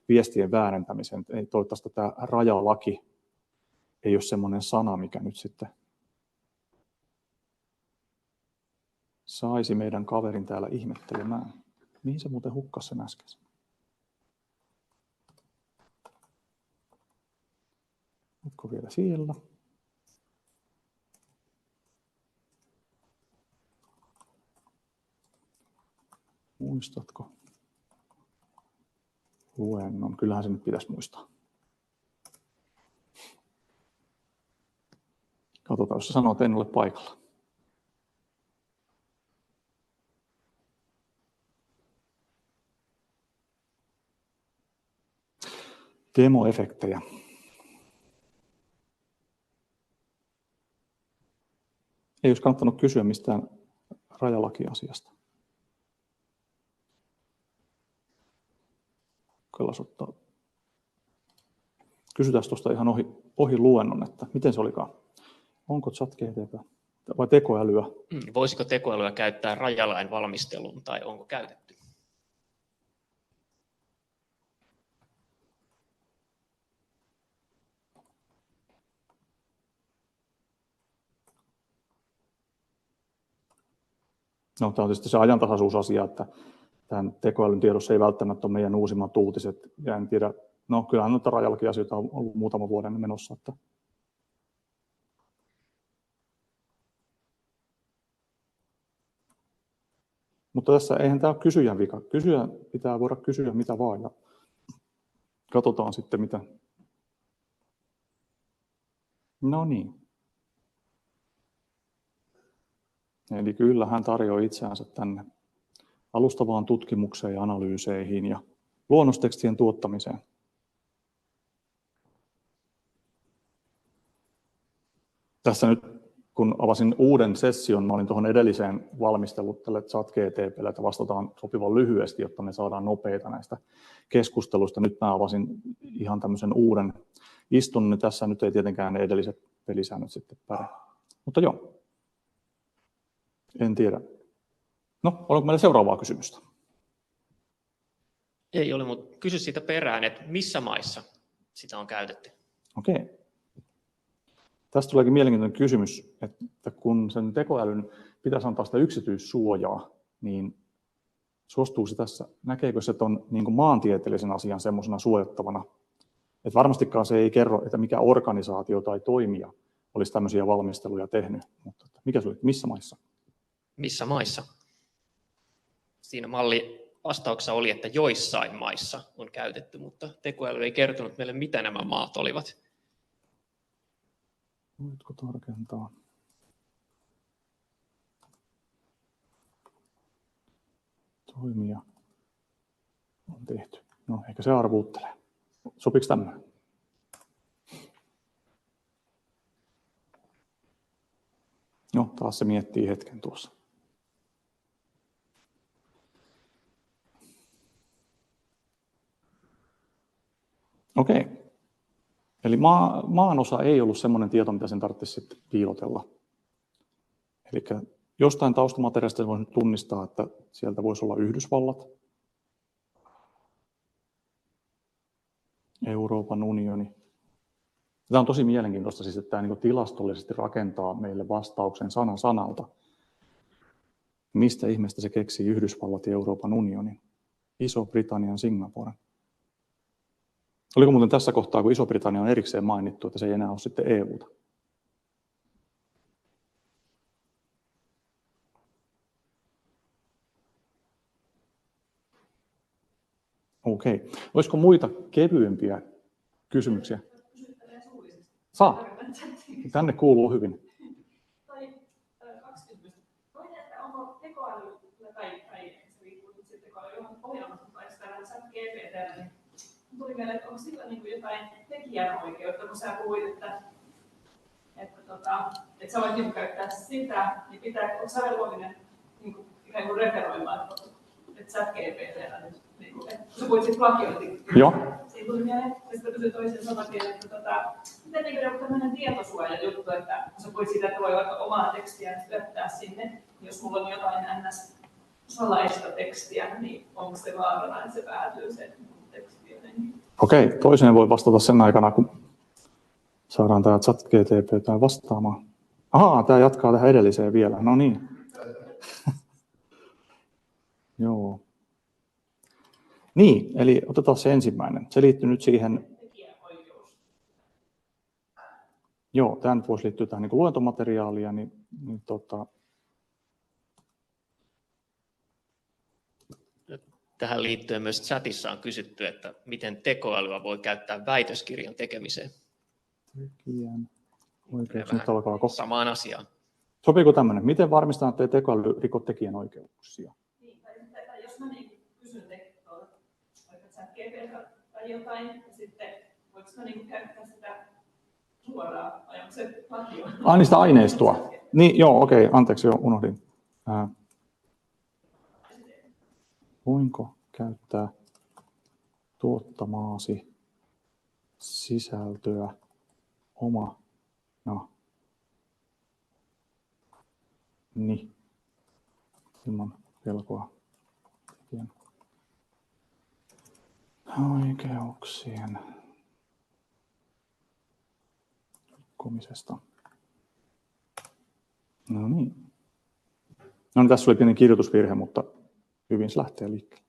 viestien väärentämiseen. Ei, toivottavasti tämä rajalaki ei ole semmoinen sana, mikä nyt sitten saisi meidän kaverin täällä ihmettelemään. Mihin se muuten hukkasi sen äsken? Oletko vielä siellä? Muistatko luennon? Kyllähän se nyt pitäisi muistaa. Katsotaan, jos sä sanoo, että en ole paikalla. Demo-efektejä. Ei olisi kannattanut kysyä mistään rajalakiasiasta. Kysytään tuosta ihan ohi luennon, että miten se olikaan. Onko ChatGPT vai tekoälyä? Voisiko tekoälyä käyttää rajalain valmisteluun tai onko käytetty? No, tämä on tietysti se ajantasaisuusasia, että tämän tekoälyn tiedossa ei välttämättä ole meidän uusimmat uutiset. Ja en tiedä, no kyllähän noita rajalakiasioita on ollut muutaman vuoden menossa. Että mutta tässä eihän tämä ole kysyjän vika. Kysyjän pitää voida kysyä mitä vaan ja katsotaan sitten mitä. No niin. Eli kyllä hän tarjoaa itseänsä tänne alustavaan tutkimukseen ja analyyseihin ja luonnostekstien tuottamiseen. Tässä nyt, kun avasin uuden session, mä olin tuohon edelliseen valmistellut tälle ChatGPT:lle, että vastataan sopivan lyhyesti, jotta me saadaan nopeita näistä keskusteluista. Nyt mä avasin ihan tämmöisen uuden istunnon, niin tässä nyt ei tietenkään ne edelliset pelisäännöt sitten pärjää. Mutta joo, en tiedä. No, onko meillä seuraavaa kysymystä? Ei ole, mutta kysy siitä perään, että missä maissa sitä on käytetty? Okei. Tästä tuleekin mielenkiintoinen kysymys, että kun sen tekoälyn pitäisi antaa sitä yksityissuojaa, niin suostuu se tässä, näkeekö se ton niin kuin maantieteellisen asian semmoisena suojattavana? Että varmastikaan se ei kerro, että mikä organisaatio tai toimija olisi tämmöisiä valmisteluja tehnyt, mutta mikä se oli, missä maissa? Missä maissa? Siinä malli vastauksessa oli, että joissain maissa on käytetty, mutta tekoäly ei kertonut meille, mitä nämä maat olivat. Voitko tarkentaa? Toimia on tehty. No, eikä se arvuuttele. Sopiiko tämmöinen? No, taas se miettii hetken tuossa. Okei. Eli maanosa ei ollut semmoinen tieto, mitä sen tarvitsisi sitten piilotella. Eli jostain taustamateriaalista voisi tunnistaa, että sieltä voisi olla Yhdysvallat. Euroopan unioni. Tämä on tosi mielenkiintoista, siis, että tämä niin kuin tilastollisesti rakentaa meille vastauksen sana sanalta. Mistä ihmeestä se keksii Yhdysvallat ja Euroopan unioni? Iso-Britannian, Singapore. Oliko muuten tässä kohtaa, kun Iso-Britannia on erikseen mainittu, että se ei enää ole sitten EUta? Okei. Olisiko muita kevyempiä kysymyksiä? Saa. Tänne kuuluu hyvin. Tai 20. Toinen, että onko tekoälyllä tai riippuu sitten tekoälyllä ohjelmasta tai sitä ChatGPT:llä, niin tuli mieleen, että onko sillä niin jotain tekijänoikeutta, kun sä puhuit, että sä voit niin käyttää sitä, niin onko sä velvollinen niin ikään kuin referoimaan, että ChatGPT:llä nyt, niin kuin, että sä puhuit sitten plagiointi. Joo. Siinä tuli mieleen, ja sitten kysyin toisen samankin, että miten niin on tämmöinen tietosuojajuttu, että sä voit siitä, että voi vaikka omaa tekstiä syöttää sinne, jos mulla on jotain NS-salaista tekstiä, niin onko se vaarana, että se päätyy sen tekstiin jotenkin? Okei, toiseen voi vastata sen aikana, kun saadaan tämä ChatGPT vastaamaan. Ahaa, tämä jatkaa tähän edelliseen vielä. No niin. Joo. Niin, eli otetaan se ensimmäinen. Se liittyy nyt siihen. Joo, tämä nyt voisi liittyä tähän niin kuin luentomateriaalia. Tähän liittyen myös chatissa on kysytty, että miten tekoälyä voi käyttää väitöskirjan tekemiseen. Tekijän oikeus. Nyt alkaa kohta. Samaan asiaan. Sopiiko tämmöinen? Miten varmistetaan, että tekoäly riko tekijän oikeuksia? Niin, tai jos mä niin kysyn vaikka ChatGPT:ltä tai jotain, ja sitten voiko mä niin käyttää sitä suoraan, vai onko se plagio? Niistä aineistoa. Niin, joo, okei, anteeksi, joo, unohdin. Voinko käyttää tuottamaasi sisältöä omana? Niin, ilman pelkoa tekijän oikeuksien rikkomisesta. No niin. No niin, tässä oli pieni kirjoitusvirhe, mutta hyvin se lähtee liikkeelle.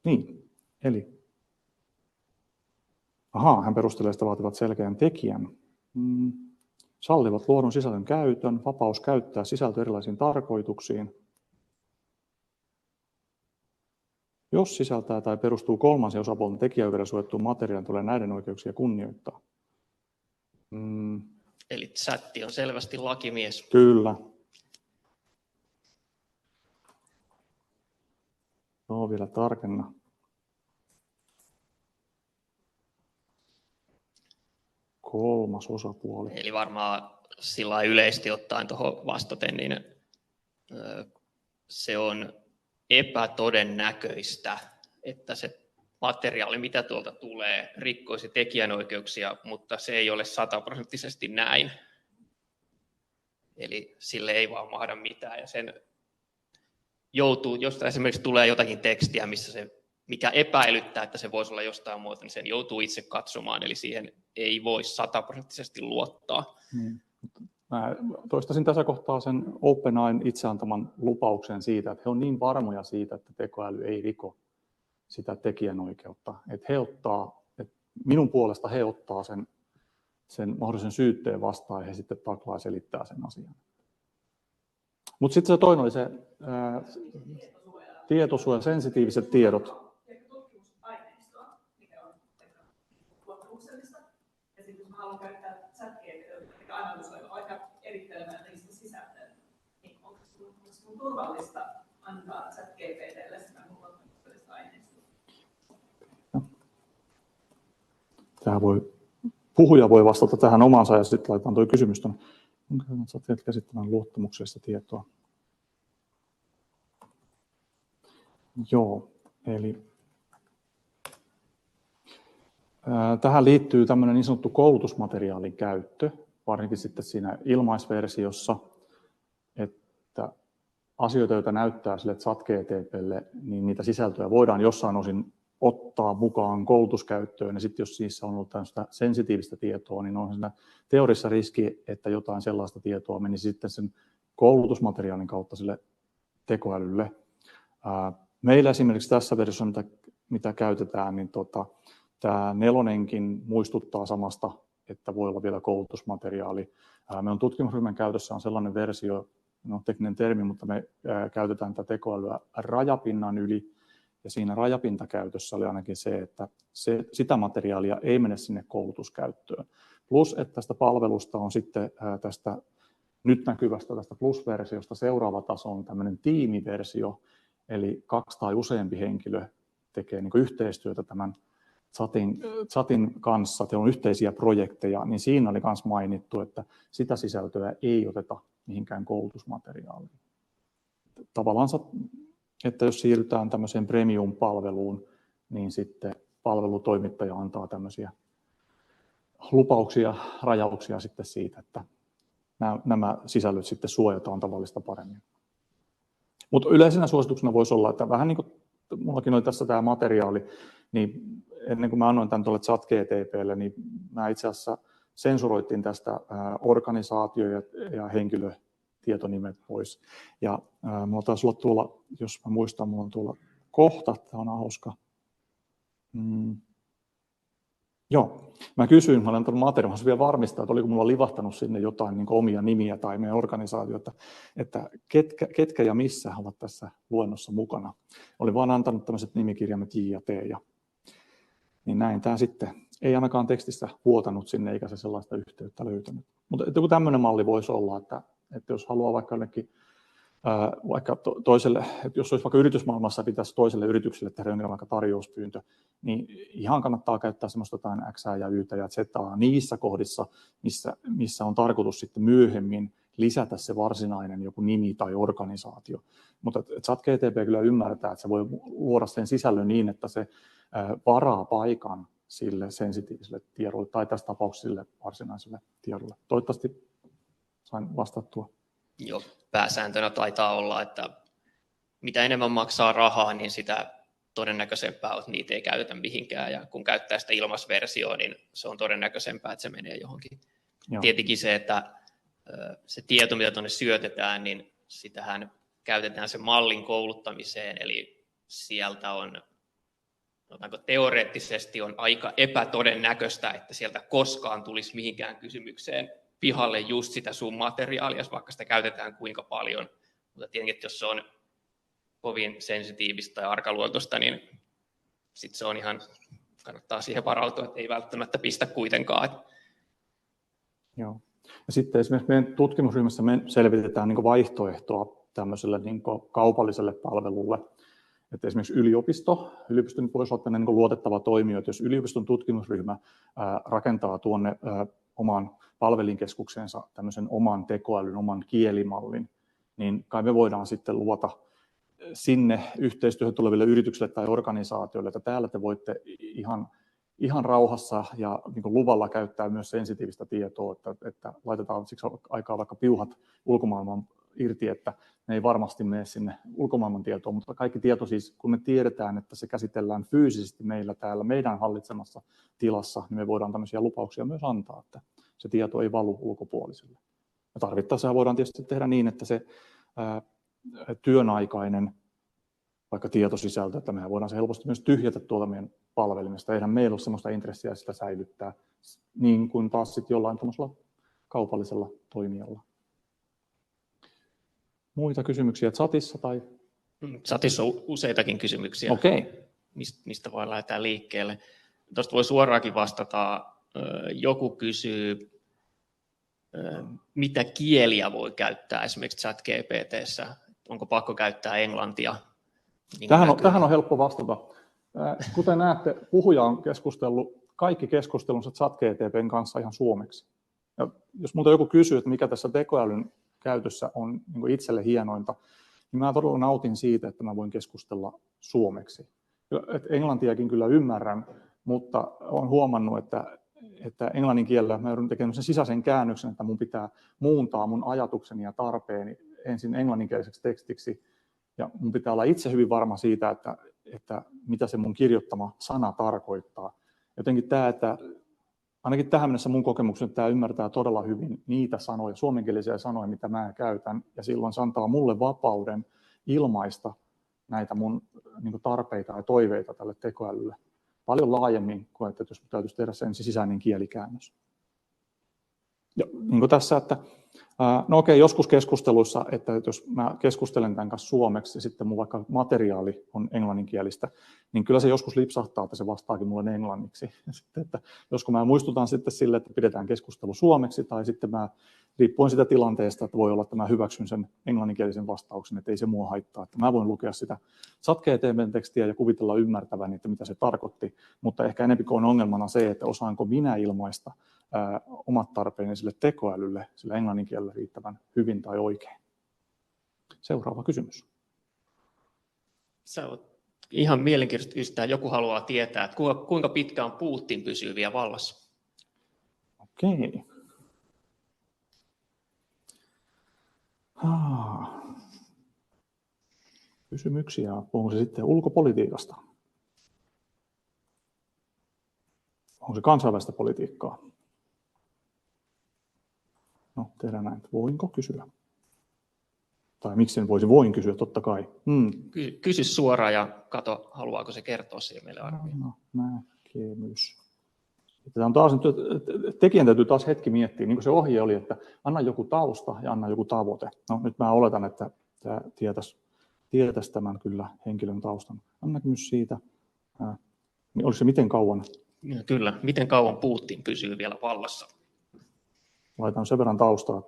Niin, eli hän perustelee sitä vaativat selkeän tekijän. Sallivat luodun sisällön käytön, vapaus käyttää sisältöä erilaisiin tarkoituksiin. Jos sisältää tai perustuu kolmansien osapuolten tekijäoikeudella suojattuun materiaaliin, tulee näiden oikeuksia kunnioittaa. Eli chatti on selvästi lakimies. Kyllä. No, vielä tarkenna. Kolmas osapuoli. Eli varmaan sillä yleisesti ottaen tuohon vastaten, niin se on epätodennäköistä, että se materiaali, mitä tuolta tulee, rikkoisi tekijänoikeuksia, mutta se ei ole 100% näin. Eli sille ei vaan mahda mitään. Ja sen joutuu, jos esimerkiksi tulee jotakin tekstiä, mikä epäilyttää, että se voisi olla jostain muuta, niin sen joutuu itse katsomaan, eli siihen ei voi 100% luottaa. Mä toistaisin tässä kohtaa sen OpenAIn itse antaman lupauksen siitä, että he on niin varmoja siitä, että tekoäly ei riko sitä tekijänoikeutta. Että minun puolesta he ottaa sen mahdollisen syytteen vastaan ja he sitten taklaa ja selittää sen asian. Mutta sitten se toinen oli se tietosuoja, sensitiiviset tiedot. Tutkimusaineistoa, mikä on luottamuksellista. Ja sitten jos mä haluan käyttää ChatGPT:tä, mikä analysoida vaikka erittelemään niistä sisältöä, niin onko sun turvallista antaa ChatGPT:lle sitä mun luottamuksellista aineistoa? Puhuja voi vastata tähän omansa ja sitten laitetaan tuo kysymys tuonne. Onko ChatGPT käsittämään luottamuksellista tietoa? Joo, eli tähän liittyy tämmöinen niin sanottu koulutusmateriaalin käyttö, varsinkin sitten siinä ilmaisversiossa, että että asioita, joita näyttää sille ChatGPT:lle, niin niitä sisältöjä voidaan jossain osin ottaa mukaan koulutuskäyttöön, ja sitten jos niissä on ollut tämmöistä sensitiivistä tietoa, niin on siinä teoriassa riski, että jotain sellaista tietoa menisi sitten sen koulutusmateriaalin kautta sille tekoälylle. Meillä esimerkiksi tässä versiossa, mitä käytetään, niin tämä 4:nkin muistuttaa samasta, että voi olla vielä koulutusmateriaali. Meillä on tutkimusryhmän käytössä on sellainen versio, no tekninen termi, mutta me käytetään tätä tekoälyä rajapinnan yli, ja siinä rajapintakäytössä oli ainakin se, että sitä materiaalia ei mene sinne koulutuskäyttöön. Plus, että tästä palvelusta on sitten tästä nyt näkyvästä tästä Plus-versiosta seuraava taso on tämmöinen tiimiversio, eli 2 tai useampi henkilö tekee niin kuin yhteistyötä tämän chatin kanssa, teillä on yhteisiä projekteja, niin siinä oli myös mainittu, että sitä sisältöä ei oteta mihinkään koulutusmateriaaliin. Tavallaan, että jos siirrytään tämmöiseen premium-palveluun, niin sitten palvelutoimittaja antaa tämmöisiä lupauksia, rajauksia sitten siitä, että nämä sisällöt sitten suojataan tavallista paremmin. Mutta yleisenä suosituksena voisi olla, että vähän niin kuin mullakin oli tässä tämä materiaali, niin ennen kuin mä annoin tämän tuolle ChatGPT:lle, niin mä itse asiassa sensuroitiin tästä organisaatio- ja henkilötietonimet pois. Ja mulla taisi olla tuolla, jos mä muistan, mulla on tuolla kohta, tämä on hauska. Joo, mä kysyin, mä olen antanut materiaalia, vielä varmistaa, että oliko mulla livahtanut sinne jotain niin omia nimiä tai meidän organisaatiota, että ketkä ja missä ovat tässä luennossa mukana. Olin vaan antanut tämmöiset nimikirjaimet J ja T, niin näin tämä sitten ei ainakaan tekstissä vuotanut sinne, eikä se sellaista yhteyttä löytänyt. Mutta joku tämmöinen malli voisi olla, että jos haluaa vaikka jollekin, vaikka toiselle, että jos olisi vaikka yritysmaailmassa pitäisi toiselle yritykselle tehdä jonkinlainen vaikka tarjouspyyntö, niin ihan kannattaa käyttää semmoista jotain X ja Y ja Z niissä kohdissa, missä on tarkoitus sitten myöhemmin lisätä se varsinainen joku nimi tai organisaatio. Mutta ChatGPT kyllä ymmärtää, että se voi luoda sen sisällön niin, että se varaa paikan sille sensitiiviselle tiedolle tai tässä tapauksessa sille varsinaiselle tiedolle. Toivottavasti sain vastattua. Joo, pääsääntönä taitaa olla, että mitä enemmän maksaa rahaa, niin sitä todennäköisempää on, että niitä ei käytetä mihinkään. Ja kun käyttää sitä ilmaisversioa, niin se on todennäköisempää, että se menee johonkin. Joo. Tietenkin se, että se tieto, mitä tuonne syötetään, niin sitähän käytetään sen mallin kouluttamiseen. Eli sieltä on, teoreettisesti on aika epätodennäköistä, että sieltä koskaan tulisi mihinkään kysymykseen pihalle just sitä sun materiaalia, vaikka sitä käytetään kuinka paljon. Mutta tietenkin, että jos se on kovin sensitiivistä tai arkaluontoista, niin sitten se on ihan, kannattaa siihen varautua, että ei välttämättä pistä kuitenkaan. Joo. Ja sitten esimerkiksi meidän tutkimusryhmässä me selvitetään niin vaihtoehtoa tämmöiselle niin kaupalliselle palvelulle. Että esimerkiksi yliopisto nyt voisi olla niin luotettava toimija, että jos yliopiston tutkimusryhmä rakentaa tuonne oman palvelinkeskuksensa tämmöisen oman tekoälyn, oman kielimallin, niin kai me voidaan sitten luota sinne yhteistyöhön tuleville yrityksille tai organisaatioille, että täällä te voitte ihan rauhassa ja niin kuin luvalla käyttää myös sensitiivistä tietoa, että laitetaan siksi aikaa vaikka piuhat ulkomaailman irti, että ne ei varmasti mene sinne ulkomaailman tietoon, mutta kaikki tieto siis, kun me tiedetään, että se käsitellään fyysisesti meillä täällä meidän hallitsemassa tilassa, niin me voidaan tämmöisiä lupauksia myös antaa, että se tieto ei valu ulkopuolisille. Ja tarvittaessa voidaan tietysti tehdä niin, että se työnaikainen vaikka tietosisältö, että mehän voidaan se helposti myös tyhjätä tuolta meidän palvelimesta. Eihän meillä ole sellaista intressiä sitä säilyttää, niin kuin taas sitten jollain tämmöisellä kaupallisella toimijalla. Muita kysymyksiä chatissa? Tai? Chatissa on useitakin kysymyksiä, okay. Mistä voi lähteä liikkeelle. Tuosta voi suoraankin vastata. Joku kysyy, mitä kieliä voi käyttää esimerkiksi ChatGPT:ssä. Onko pakko käyttää englantia? Niin tähän on helppo vastata. Kuten näette, puhuja on keskustellut kaikki keskustelunsa ChatGPT:n kanssa ihan suomeksi. Ja jos minulta joku kysyy, että mikä tässä tekoälyn käytössä on niin itselle hienointa, niin mä todella nautin siitä, että mä voin keskustella suomeksi. Englantiakin kyllä ymmärrän, mutta olen huomannut, että englannin kielellä mä joudun tekemään sen sisäisen käännöksen, että mun pitää muuntaa mun ajatukseni ja tarpeeni ensin englanninkieliseksi tekstiksi, ja mun pitää olla itse hyvin varma siitä, että mitä se mun kirjoittama sana tarkoittaa. Jotenkin tämä, että ainakin tähän mennessä mun kokemukseni, tämä ymmärtää todella hyvin niitä sanoja, suomenkielisiä sanoja, mitä mä käytän, ja silloin se antaa mulle vapauden ilmaista näitä mun niin tarpeita ja toiveita tälle tekoälylle paljon laajemmin kuin, että jos täytyisi tehdä sen sisäinen kielikäännös. Ja niin kuin tässä, että no okei, joskus keskusteluissa, että jos mä keskustelen tämän kanssa suomeksi ja sitten mun vaikka materiaali on englanninkielistä, niin kyllä se joskus lipsahtaa, että se vastaakin mulle englanniksi. Sitten, että joskus mä muistutan sitten sille, että pidetään keskustelu suomeksi, tai sitten mä riippuen sitä tilanteesta, että voi olla, että mä hyväksyn sen englanninkielisen vastauksen, että ei se mua haittaa. Että mä voin lukea sitä ChatGPT-tekstiä ja kuvitella ymmärtäväni, että mitä se tarkoitti, mutta ehkä enemmän on ongelmana se, että osaanko minä ilmaista omat tarpeeni sille tekoälylle, sille englanninkielelle riittävän hyvin tai oikein. Seuraava kysymys. Se on ihan mielenkiintoista, joku haluaa tietää, että kuinka pitkään Putin pysyy vielä vallassa. Okei. Kysymyksiä. Onko se sitten ulkopolitiikasta? Onko se kansainvälistä politiikkaa? No, tehdään näin. Voinko kysyä? Tai miksi en voin kysyä, totta kai. Kysy suoraan ja kato, haluaako se kertoa siihen meille arvioon. No, näkemys. Tämä on taas, tekijän täytyy taas hetki miettiä, niin kuin se ohje oli, että anna joku tausta ja anna joku tavoite. No nyt mä oletan, että tämä tietäisi tämän kyllä henkilön taustan. Anna näkemys siitä. Niin oliko se miten kauan? Kyllä, miten kauan Putin pysyy vielä vallassa? Laitan sen verran taustaa.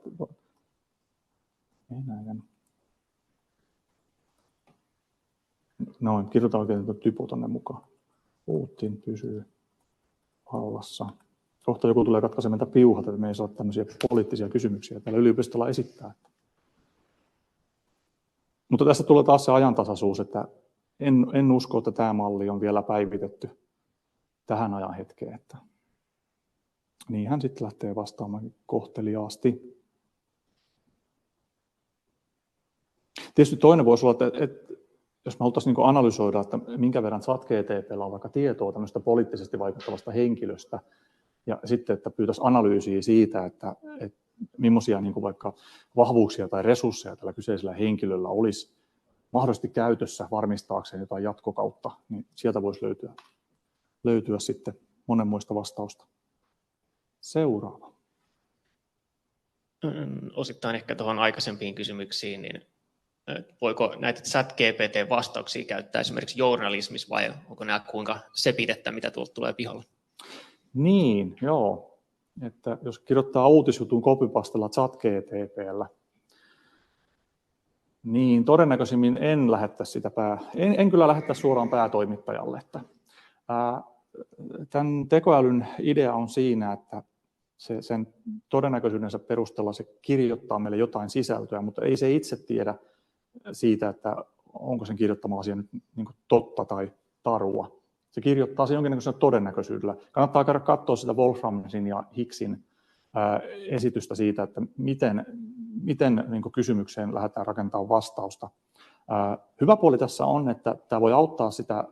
Venäjän. Noin, kirjoitan oikein typo tuonne mukaan. Putin pysyy vallassa. Kohta joku tulee katkaisemaan meiltä piuhat, että me ei saa tämmöisiä poliittisia kysymyksiä täällä yliopistolla esittää. Mutta tässä tulee taas se ajantasaisuus, että en usko, että tämä malli on vielä päivitetty tähän ajan hetkeen. Että niin hän sitten lähtee vastaamaan kohteliaasti. Tietysti toinen voisi olla, että jos me haluttaisiin niin analysoida, että minkä verran ChatGPT:llä on vaikka tietoa tämmöistä poliittisesti vaikuttavasta henkilöstä, ja sitten, että pyytäisiin analyysiä siitä, että millaisia niin kuin vaikka vahvuuksia tai resursseja tällä kyseisellä henkilöllä olisi mahdollisesti käytössä varmistaakseen jotain jatkokautta, niin sieltä voisi löytyä sitten monenmoista vastausta. Seuraava. Osittain ehkä tuohon aikaisempiin kysymyksiin, niin voiko näitä ChatGPT-vastauksia käyttää esimerkiksi journalismissa vai onko nämä kuinka sepidettä, mitä tuolta tulee pihalle? Niin, joo. Että jos kirjoittaa uutisjutun copypastella ChatGPT:llä, niin todennäköisimmin en kyllä lähettäisi suoraan päätoimittajalle. Että, tämän tekoälyn idea on siinä, että sen todennäköisyydensä perusteella se kirjoittaa meille jotain sisältöä, mutta ei se itse tiedä siitä, että onko sen kirjoittama asia nyt niin kuin totta tai tarua. Se kirjoittaa sen jonkinnäköisellä todennäköisyydellä. Kannattaa käydä katsoa sitä Wolframsin ja Hicksin esitystä siitä, että miten niin kuin kysymykseen lähdetään rakentamaan vastausta. Hyvä puoli tässä on, että tämä voi auttaa sitä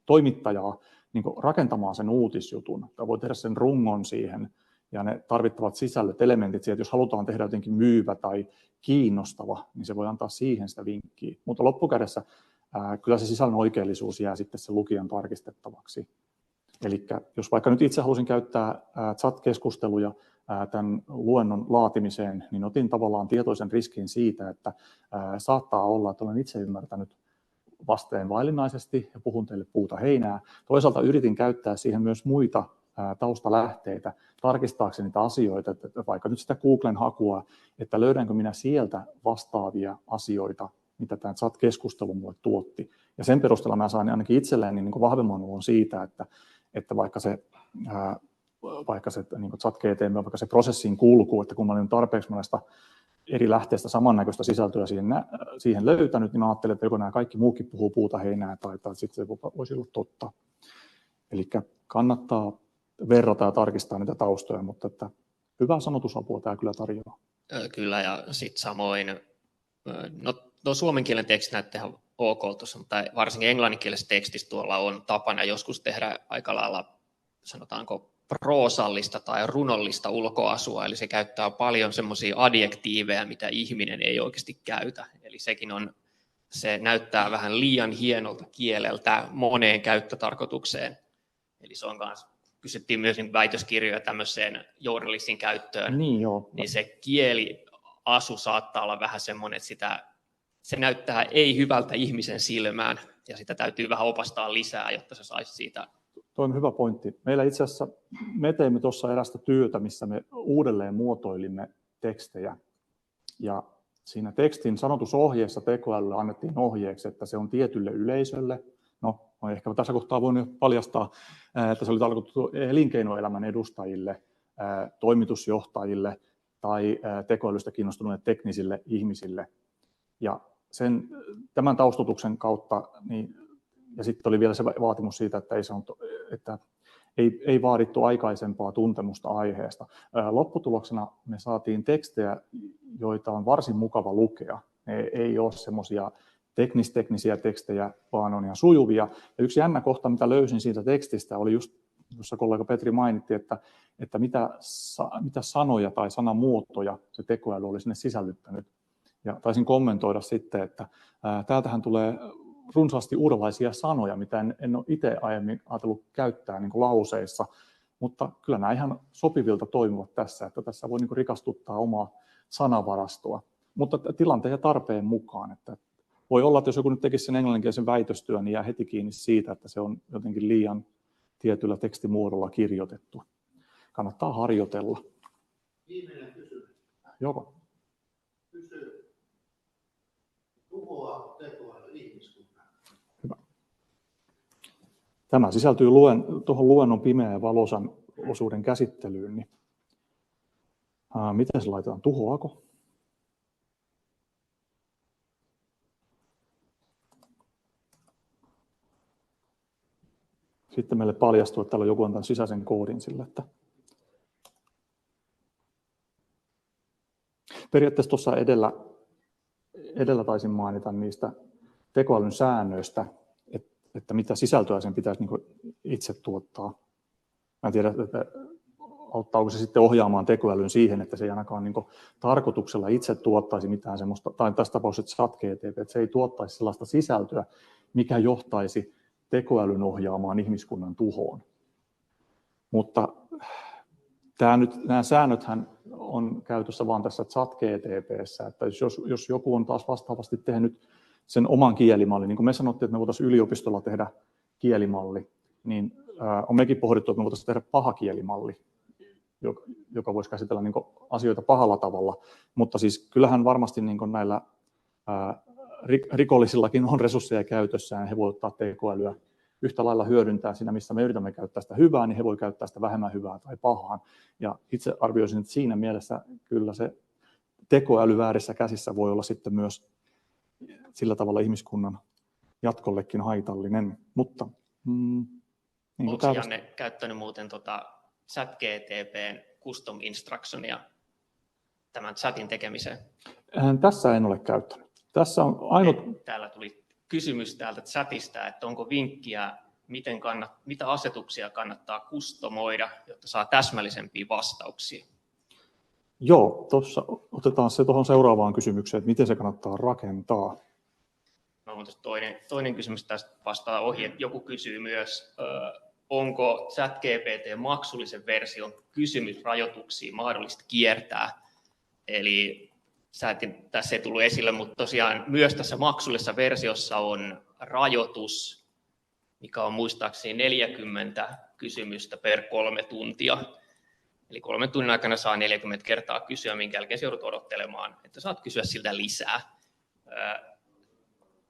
toimittajaa niin kuin rakentamaan sen uutisjutun. Tämä voi tehdä sen rungon siihen ja ne tarvittavat sisällöt, elementit siihen, että jos halutaan tehdä jotenkin myyvä tai kiinnostava, niin se voi antaa siihen sitä vinkkiä. Mutta loppukädessä kyllä se sisällön oikeellisuus jää sitten sen lukijan tarkistettavaksi. Eli jos vaikka nyt itse halusin käyttää chat-keskusteluja tämän luennon laatimiseen, niin otin tavallaan tietoisen riskin siitä, että saattaa olla, että olen itse ymmärtänyt vasteen vaillinaisesti ja puhun teille puuta heinää. Toisaalta yritin käyttää siihen myös muita taustalähteitä tarkistaakseni niitä asioita, että vaikka nyt sitä Googlen hakua, että löydänkö minä sieltä vastaavia asioita, mitä tämä chat-keskustelu mulle tuotti. Ja sen perusteella mä sain ainakin itselleen niin kuin vahvemman olon siitä, että vaikka se niin kuin ChatGPT, vaikka se prosessiin kulkuu, että kun mä olin tarpeeksi monesta eri lähteestä samannäköistä sisältöä siihen löytänyt, niin mä ajattelin, että joko nämä kaikki muukin puhuu puuta heinää tai sitten se voisi olla totta. Eli kannattaa verrata ja tarkistaa niitä taustoja, mutta että hyvää sanotusapua tämä kyllä tarjoaa. Kyllä, ja sitten samoin No, tuo suomen kielen teksti näyttää ihan ok tuossa, mutta varsinkin englanninkielisessä tekstissä tuolla on tapana joskus tehdä aika lailla, sanotaanko, proosallista tai runollista ulkoasua, eli se käyttää paljon semmoisia adjektiiveja, mitä ihminen ei oikeasti käytä. Eli se näyttää vähän liian hienolta kieleltä moneen käyttötarkoitukseen. Eli se on kanssa, kysyttiin myös väitöskirjoja tämmöiseen journalistin käyttöön, niin se kieliasu saattaa olla vähän semmoinen, että se näyttää ei hyvältä ihmisen silmään, ja sitä täytyy vähän opastaa lisää, jotta se saisi siitä. Tuo on hyvä pointti. Meillä itse asiassa me teimme tuossa erästä työtä, missä me uudelleen muotoilimme tekstejä. Ja siinä tekstin sanotusohjeessa tekoälylle annettiin ohjeeksi, että se on tietylle yleisölle. No, ehkä tässä kohtaa voin jo paljastaa, että se oli tarkoitettu elinkeinoelämän edustajille, toimitusjohtajille tai tekoälystä kiinnostuneille teknisille ihmisille. Ja tämän taustoituksen kautta, ja sitten oli vielä se vaatimus siitä, että ei vaadittu aikaisempaa tuntemusta aiheesta. Lopputuloksena me saatiin tekstejä, joita on varsin mukava lukea. Ne ei ole semmoisia teknisiä tekstejä, vaan on ihan sujuvia. Ja yksi jännä kohta, mitä löysin siitä tekstistä, oli just, jossa kollega Petri mainitti, että mitä sanoja tai sanamuotoja se tekoäly oli sinne sisällyttänyt. Ja taisin kommentoida sitten, että täältähän tulee runsaasti uudenlaisia sanoja, mitä en ole itse aiemmin ajatellut käyttää niin kuin lauseissa, mutta kyllä nämä ihan sopivilta toimivat tässä, että tässä voi niin kuin rikastuttaa omaa sanavarastoa, mutta tilanteen ja tarpeen mukaan. Että voi olla, että jos joku nyt tekisi sen englanninkielisen väitöstyön, niin jää heti kiinni siitä, että se on jotenkin liian tietyllä tekstimuodolla kirjoitettu. Kannattaa harjoitella. Viimeinen kysymys. Joko? Tuhoaa tekoäly ihmiskunnan? Hyvä. Tämä sisältyy tuohon luennon pimeän ja valoisan osuuden käsittelyyn. Niin, miten se laitetaan? Tuhoako? Sitten meille paljastuu, että täällä on joku antanut sisäisen koodin sille, että periaatteessa tuossa edellä taisin mainita niistä tekoälyn säännöistä, että mitä sisältöä sen pitäisi niin kuin itse tuottaa. Mä en tiedä, että auttaako se sitten ohjaamaan tekoälyn siihen, että se ei ainakaan niin kuin tarkoituksella itse tuottaisi mitään semmoista, tai tässä tapauksessa ChatGPT, että se ei tuottaisi sellaista sisältöä, mikä johtaisi tekoälyn ohjaamaan ihmiskunnan tuhoon. Mutta nämä säännöthän on käytössä vain tässä ChatGPT:ssä, että jos joku on taas vastaavasti tehnyt sen oman kielimallin, niin kuin me sanottiin, että me voitaisiin yliopistolla tehdä kielimalli, niin on mekin pohdittu, että me voitaisiin tehdä paha kielimalli, joka voisi käsitellä niin kuin asioita pahalla tavalla, mutta siis kyllähän varmasti niin kuin näillä rikollisillakin on resursseja käytössään, he voivat ottaa tekoälyä yhtä lailla hyödyntää siinä, missä me yritämme käyttää sitä hyvää, niin he voi käyttää sitä vähemmän hyvää tai pahaan. Ja itse arvioisin, että siinä mielessä kyllä se tekoäly väärissä käsissä voi olla sitten myös sillä tavalla ihmiskunnan jatkollekin haitallinen. Mutta niin onko Janne käyttänyt muuten ChatGPT:n custom instructionia tämän chatin tekemiseen? Tässä en ole käyttänyt. Tässä on ainut. Täällä tuli kysymys täältä chatista, että onko vinkkiä, mitä asetuksia kannattaa kustomoida, jotta saa täsmällisempiä vastauksia? Joo, tuossa otetaan se tuohon seuraavaan kysymykseen, että miten se kannattaa rakentaa. No, mutta toinen kysymys tästä vastaa ohi, että joku kysyy myös, onko ChatGPT maksullisen version kysymysrajoituksia mahdollista kiertää. Eli tässä ei tullut esille, mutta tosiaan myös tässä maksullisessa versiossa on rajoitus, mikä on muistaakseni 40 kysymystä per 3 tuntia. Eli 3 tunnin aikana saa 40 kertaa kysyä, minkä jälkeen joudut odottelemaan, että saat kysyä siltä lisää.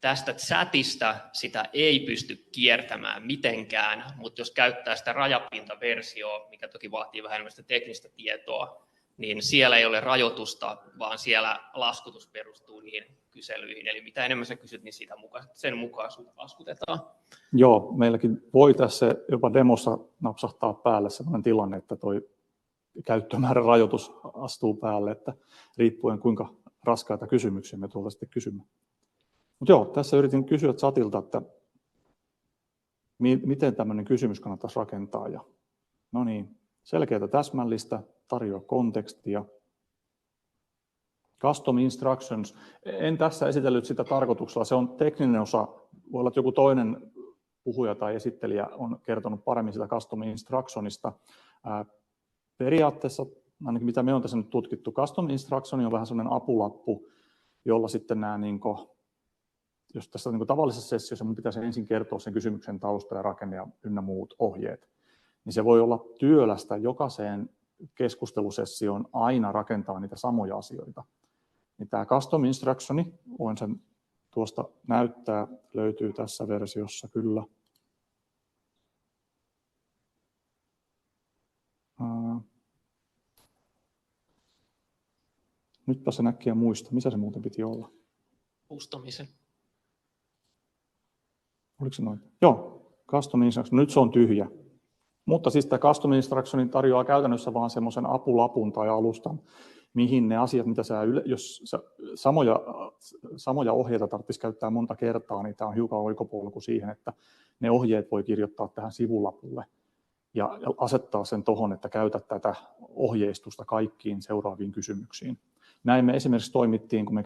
Tästä chatista sitä ei pysty kiertämään mitenkään, mutta jos käyttää sitä rajapintaversioa, mikä toki vaatii vähän enemmän sitä teknistä tietoa, niin siellä ei ole rajoitusta, vaan siellä laskutus perustuu niihin kyselyihin. Eli mitä enemmän sä kysyt, niin sen mukaan sinut laskutetaan. Joo, meilläkin voi tässä jopa demossa napsahtaa päälle sellainen tilanne, että toi käyttömäärän rajoitus astuu päälle, että riippuen kuinka raskaita kysymyksiä me tuolta sitten kysymme. Mutta joo, tässä yritin kysyä chatilta, että miten tämmöinen kysymys kannattaisi rakentaa. Ja, no niin, selkeää täsmällistä, tarjoa kontekstia. Custom instructions. En tässä esitellyt sitä tarkoituksella, se on tekninen osa. Voi olla, että joku toinen puhuja tai esittelijä on kertonut paremmin sitä custom instructionista. Periaatteessa, ainakin mitä me on tässä nyt tutkittu, custom instruction on vähän sellainen apulappu, jolla sitten nämä, jos tässä tavallisessa sessiossa minun pitäisi ensin kertoa sen kysymyksen tausta ja rakenne ja ynnä muut ohjeet, niin se voi olla työlästä jokaiseen keskustelusessioon aina rakentaa niitä samoja asioita. Niin tämä custom instructioni, voin sen tuosta näyttää, löytyy tässä versiossa kyllä. Nytpä se äkkiä muista. Missä se muuten piti olla? Pustamisen. Oliko se noin? Joo, custom instruction. Nyt se on tyhjä. Mutta siis tämä custom instruction tarjoaa käytännössä vaan semmoisen apulapun tai alustan, mihin ne asiat, mitä jos samoja ohjeita tarvitsisi käyttää monta kertaa, niin tämä on hiukan oikopolku siihen, että ne ohjeet voi kirjoittaa tähän sivulapulle ja asettaa sen tuohon, että käytä tätä ohjeistusta kaikkiin seuraaviin kysymyksiin. Näin me esimerkiksi toimittiin, kun me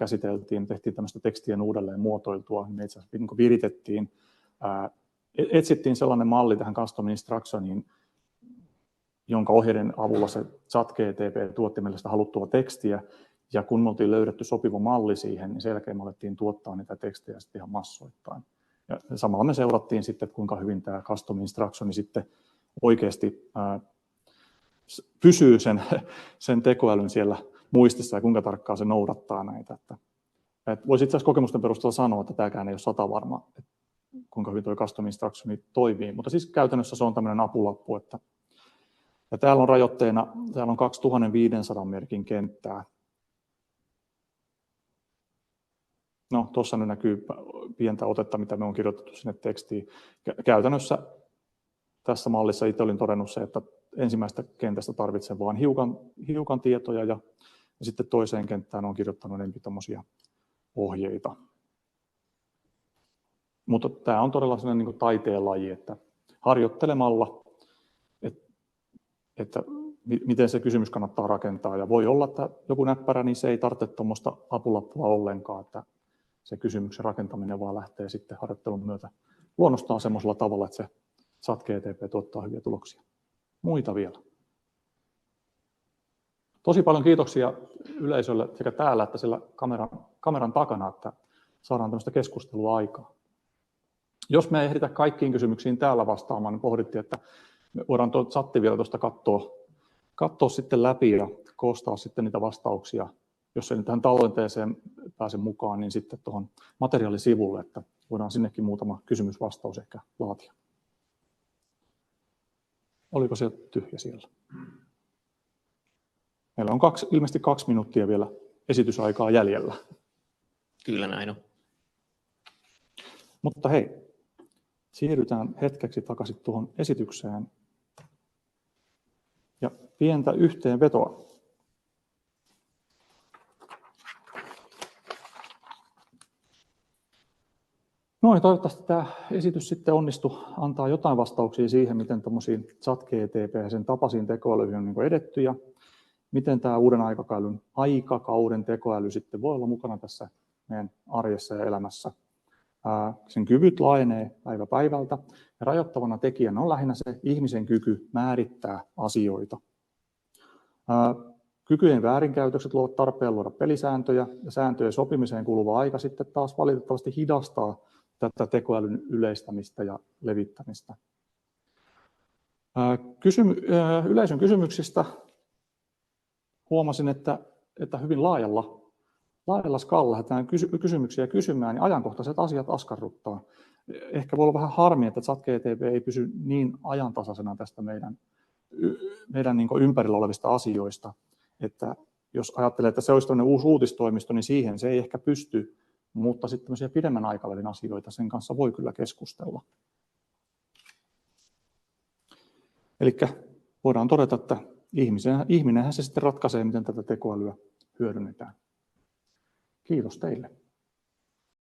tehtiin tämmöistä tekstien uudelleen muotoiltua, niin me itse asiassa viritettiin, etsittiin sellainen malli tähän custom instructioniin, jonka ohjeiden avulla se ChatGPT tuotti meille sitä haluttua tekstiä, ja kun me oltiin löydetty sopiva malli siihen, niin sen jälkeen me alettiin tuottaa niitä tekstejä sitten ihan massoittain. Ja samalla me seurattiin sitten, että kuinka hyvin tämä custom instructioni sitten oikeasti pysyy sen tekoälyn siellä muistissa ja kuinka tarkkaan se noudattaa näitä. Voisi itse asiassa kokemusten perusteella sanoa, että tämäkään ei ole satavarma, että kuinka hyvin tuo custom instructioni toimii, mutta siis käytännössä se on tämmöinen apulappu, ja täällä on rajoitteena, täällä on 2500 merkin kenttää. No, tuossa nyt näkyy pientä otetta, mitä me on kirjoitettu sinne tekstiin. Käytännössä tässä mallissa itse olin todennut se, että ensimmäistä kentästä tarvitsen vain hiukan tietoja ja sitten toiseen kenttään on kirjoittanut enemmän tämmöisiä ohjeita. Mutta tämä on todella sellainen niin kuin taiteenlaji, että harjoittelemalla, että miten se kysymys kannattaa rakentaa. Ja voi olla, että joku näppärä, niin se ei tarvitse tuommoista apulappua ollenkaan, että se kysymyksen rakentaminen vaan lähtee sitten harjoittelun myötä luonnostaan semmoisella tavalla, että se ChatGPT tuottaa hyviä tuloksia. Muita vielä. Tosi paljon kiitoksia yleisölle sekä täällä että siellä kameran takana, että saadaan tämmöistä keskustelua aikaa. Jos me ei ehditä kaikkiin kysymyksiin täällä vastaamaan, niin pohdittiin, että me voidaan tuo chatti vielä tuosta katsoa sitten läpi ja koostaa sitten niitä vastauksia. Jos ei tähän tallenteeseen pääse mukaan, niin sitten tuohon materiaalisivulle, että voidaan sinnekin muutama kysymysvastaus ehkä laatia. Oliko se tyhjä siellä? Meillä on ilmeisesti 2 minuuttia vielä esitysaikaa jäljellä. Kyllä näin on. Mutta hei, siirrytään hetkeksi takaisin tuohon esitykseen. Ja pientä yhteenvetoa. No, toivottavasti tämä esitys sitten onnistui antaa jotain vastauksia siihen, miten tuommoisiin ChatGPT ja sen tapaisiin tekoälyihin on niin edetty ja miten tämä uuden aikakauden tekoäly sitten voi olla mukana tässä meidän arjessa ja elämässä. Sen kyvyt laajenee päivä päivältä ja rajoittavana tekijänä on lähinnä se ihmisen kyky määrittää asioita. Kykyjen väärinkäytökset luovat tarpeen luoda pelisääntöjä ja sääntöjen sopimiseen kuluva aika sitten taas valitettavasti hidastaa tätä tekoälyn yleistämistä ja levittämistä. Yleisön kysymyksistä huomasin, että hyvin laajalla skaalalla lähdetään kysymyksiä kysymään, niin ajankohtaiset asiat askarruttaa. Ehkä voi olla vähän harmi, että ChatGPT ei pysy niin ajantasaisena tästä meidän niin kuin ympärillä olevista asioista, että jos ajattelee, että se olisi tämmöinen uusi uutistoimisto, niin siihen se ei ehkä pysty, mutta sitten tämmöisiä pidemmän aikavälin asioita sen kanssa voi kyllä keskustella. Eli voidaan todeta, että ihminenhän se sitten ratkaisee, miten tätä tekoälyä hyödynnetään. Kiitos teille.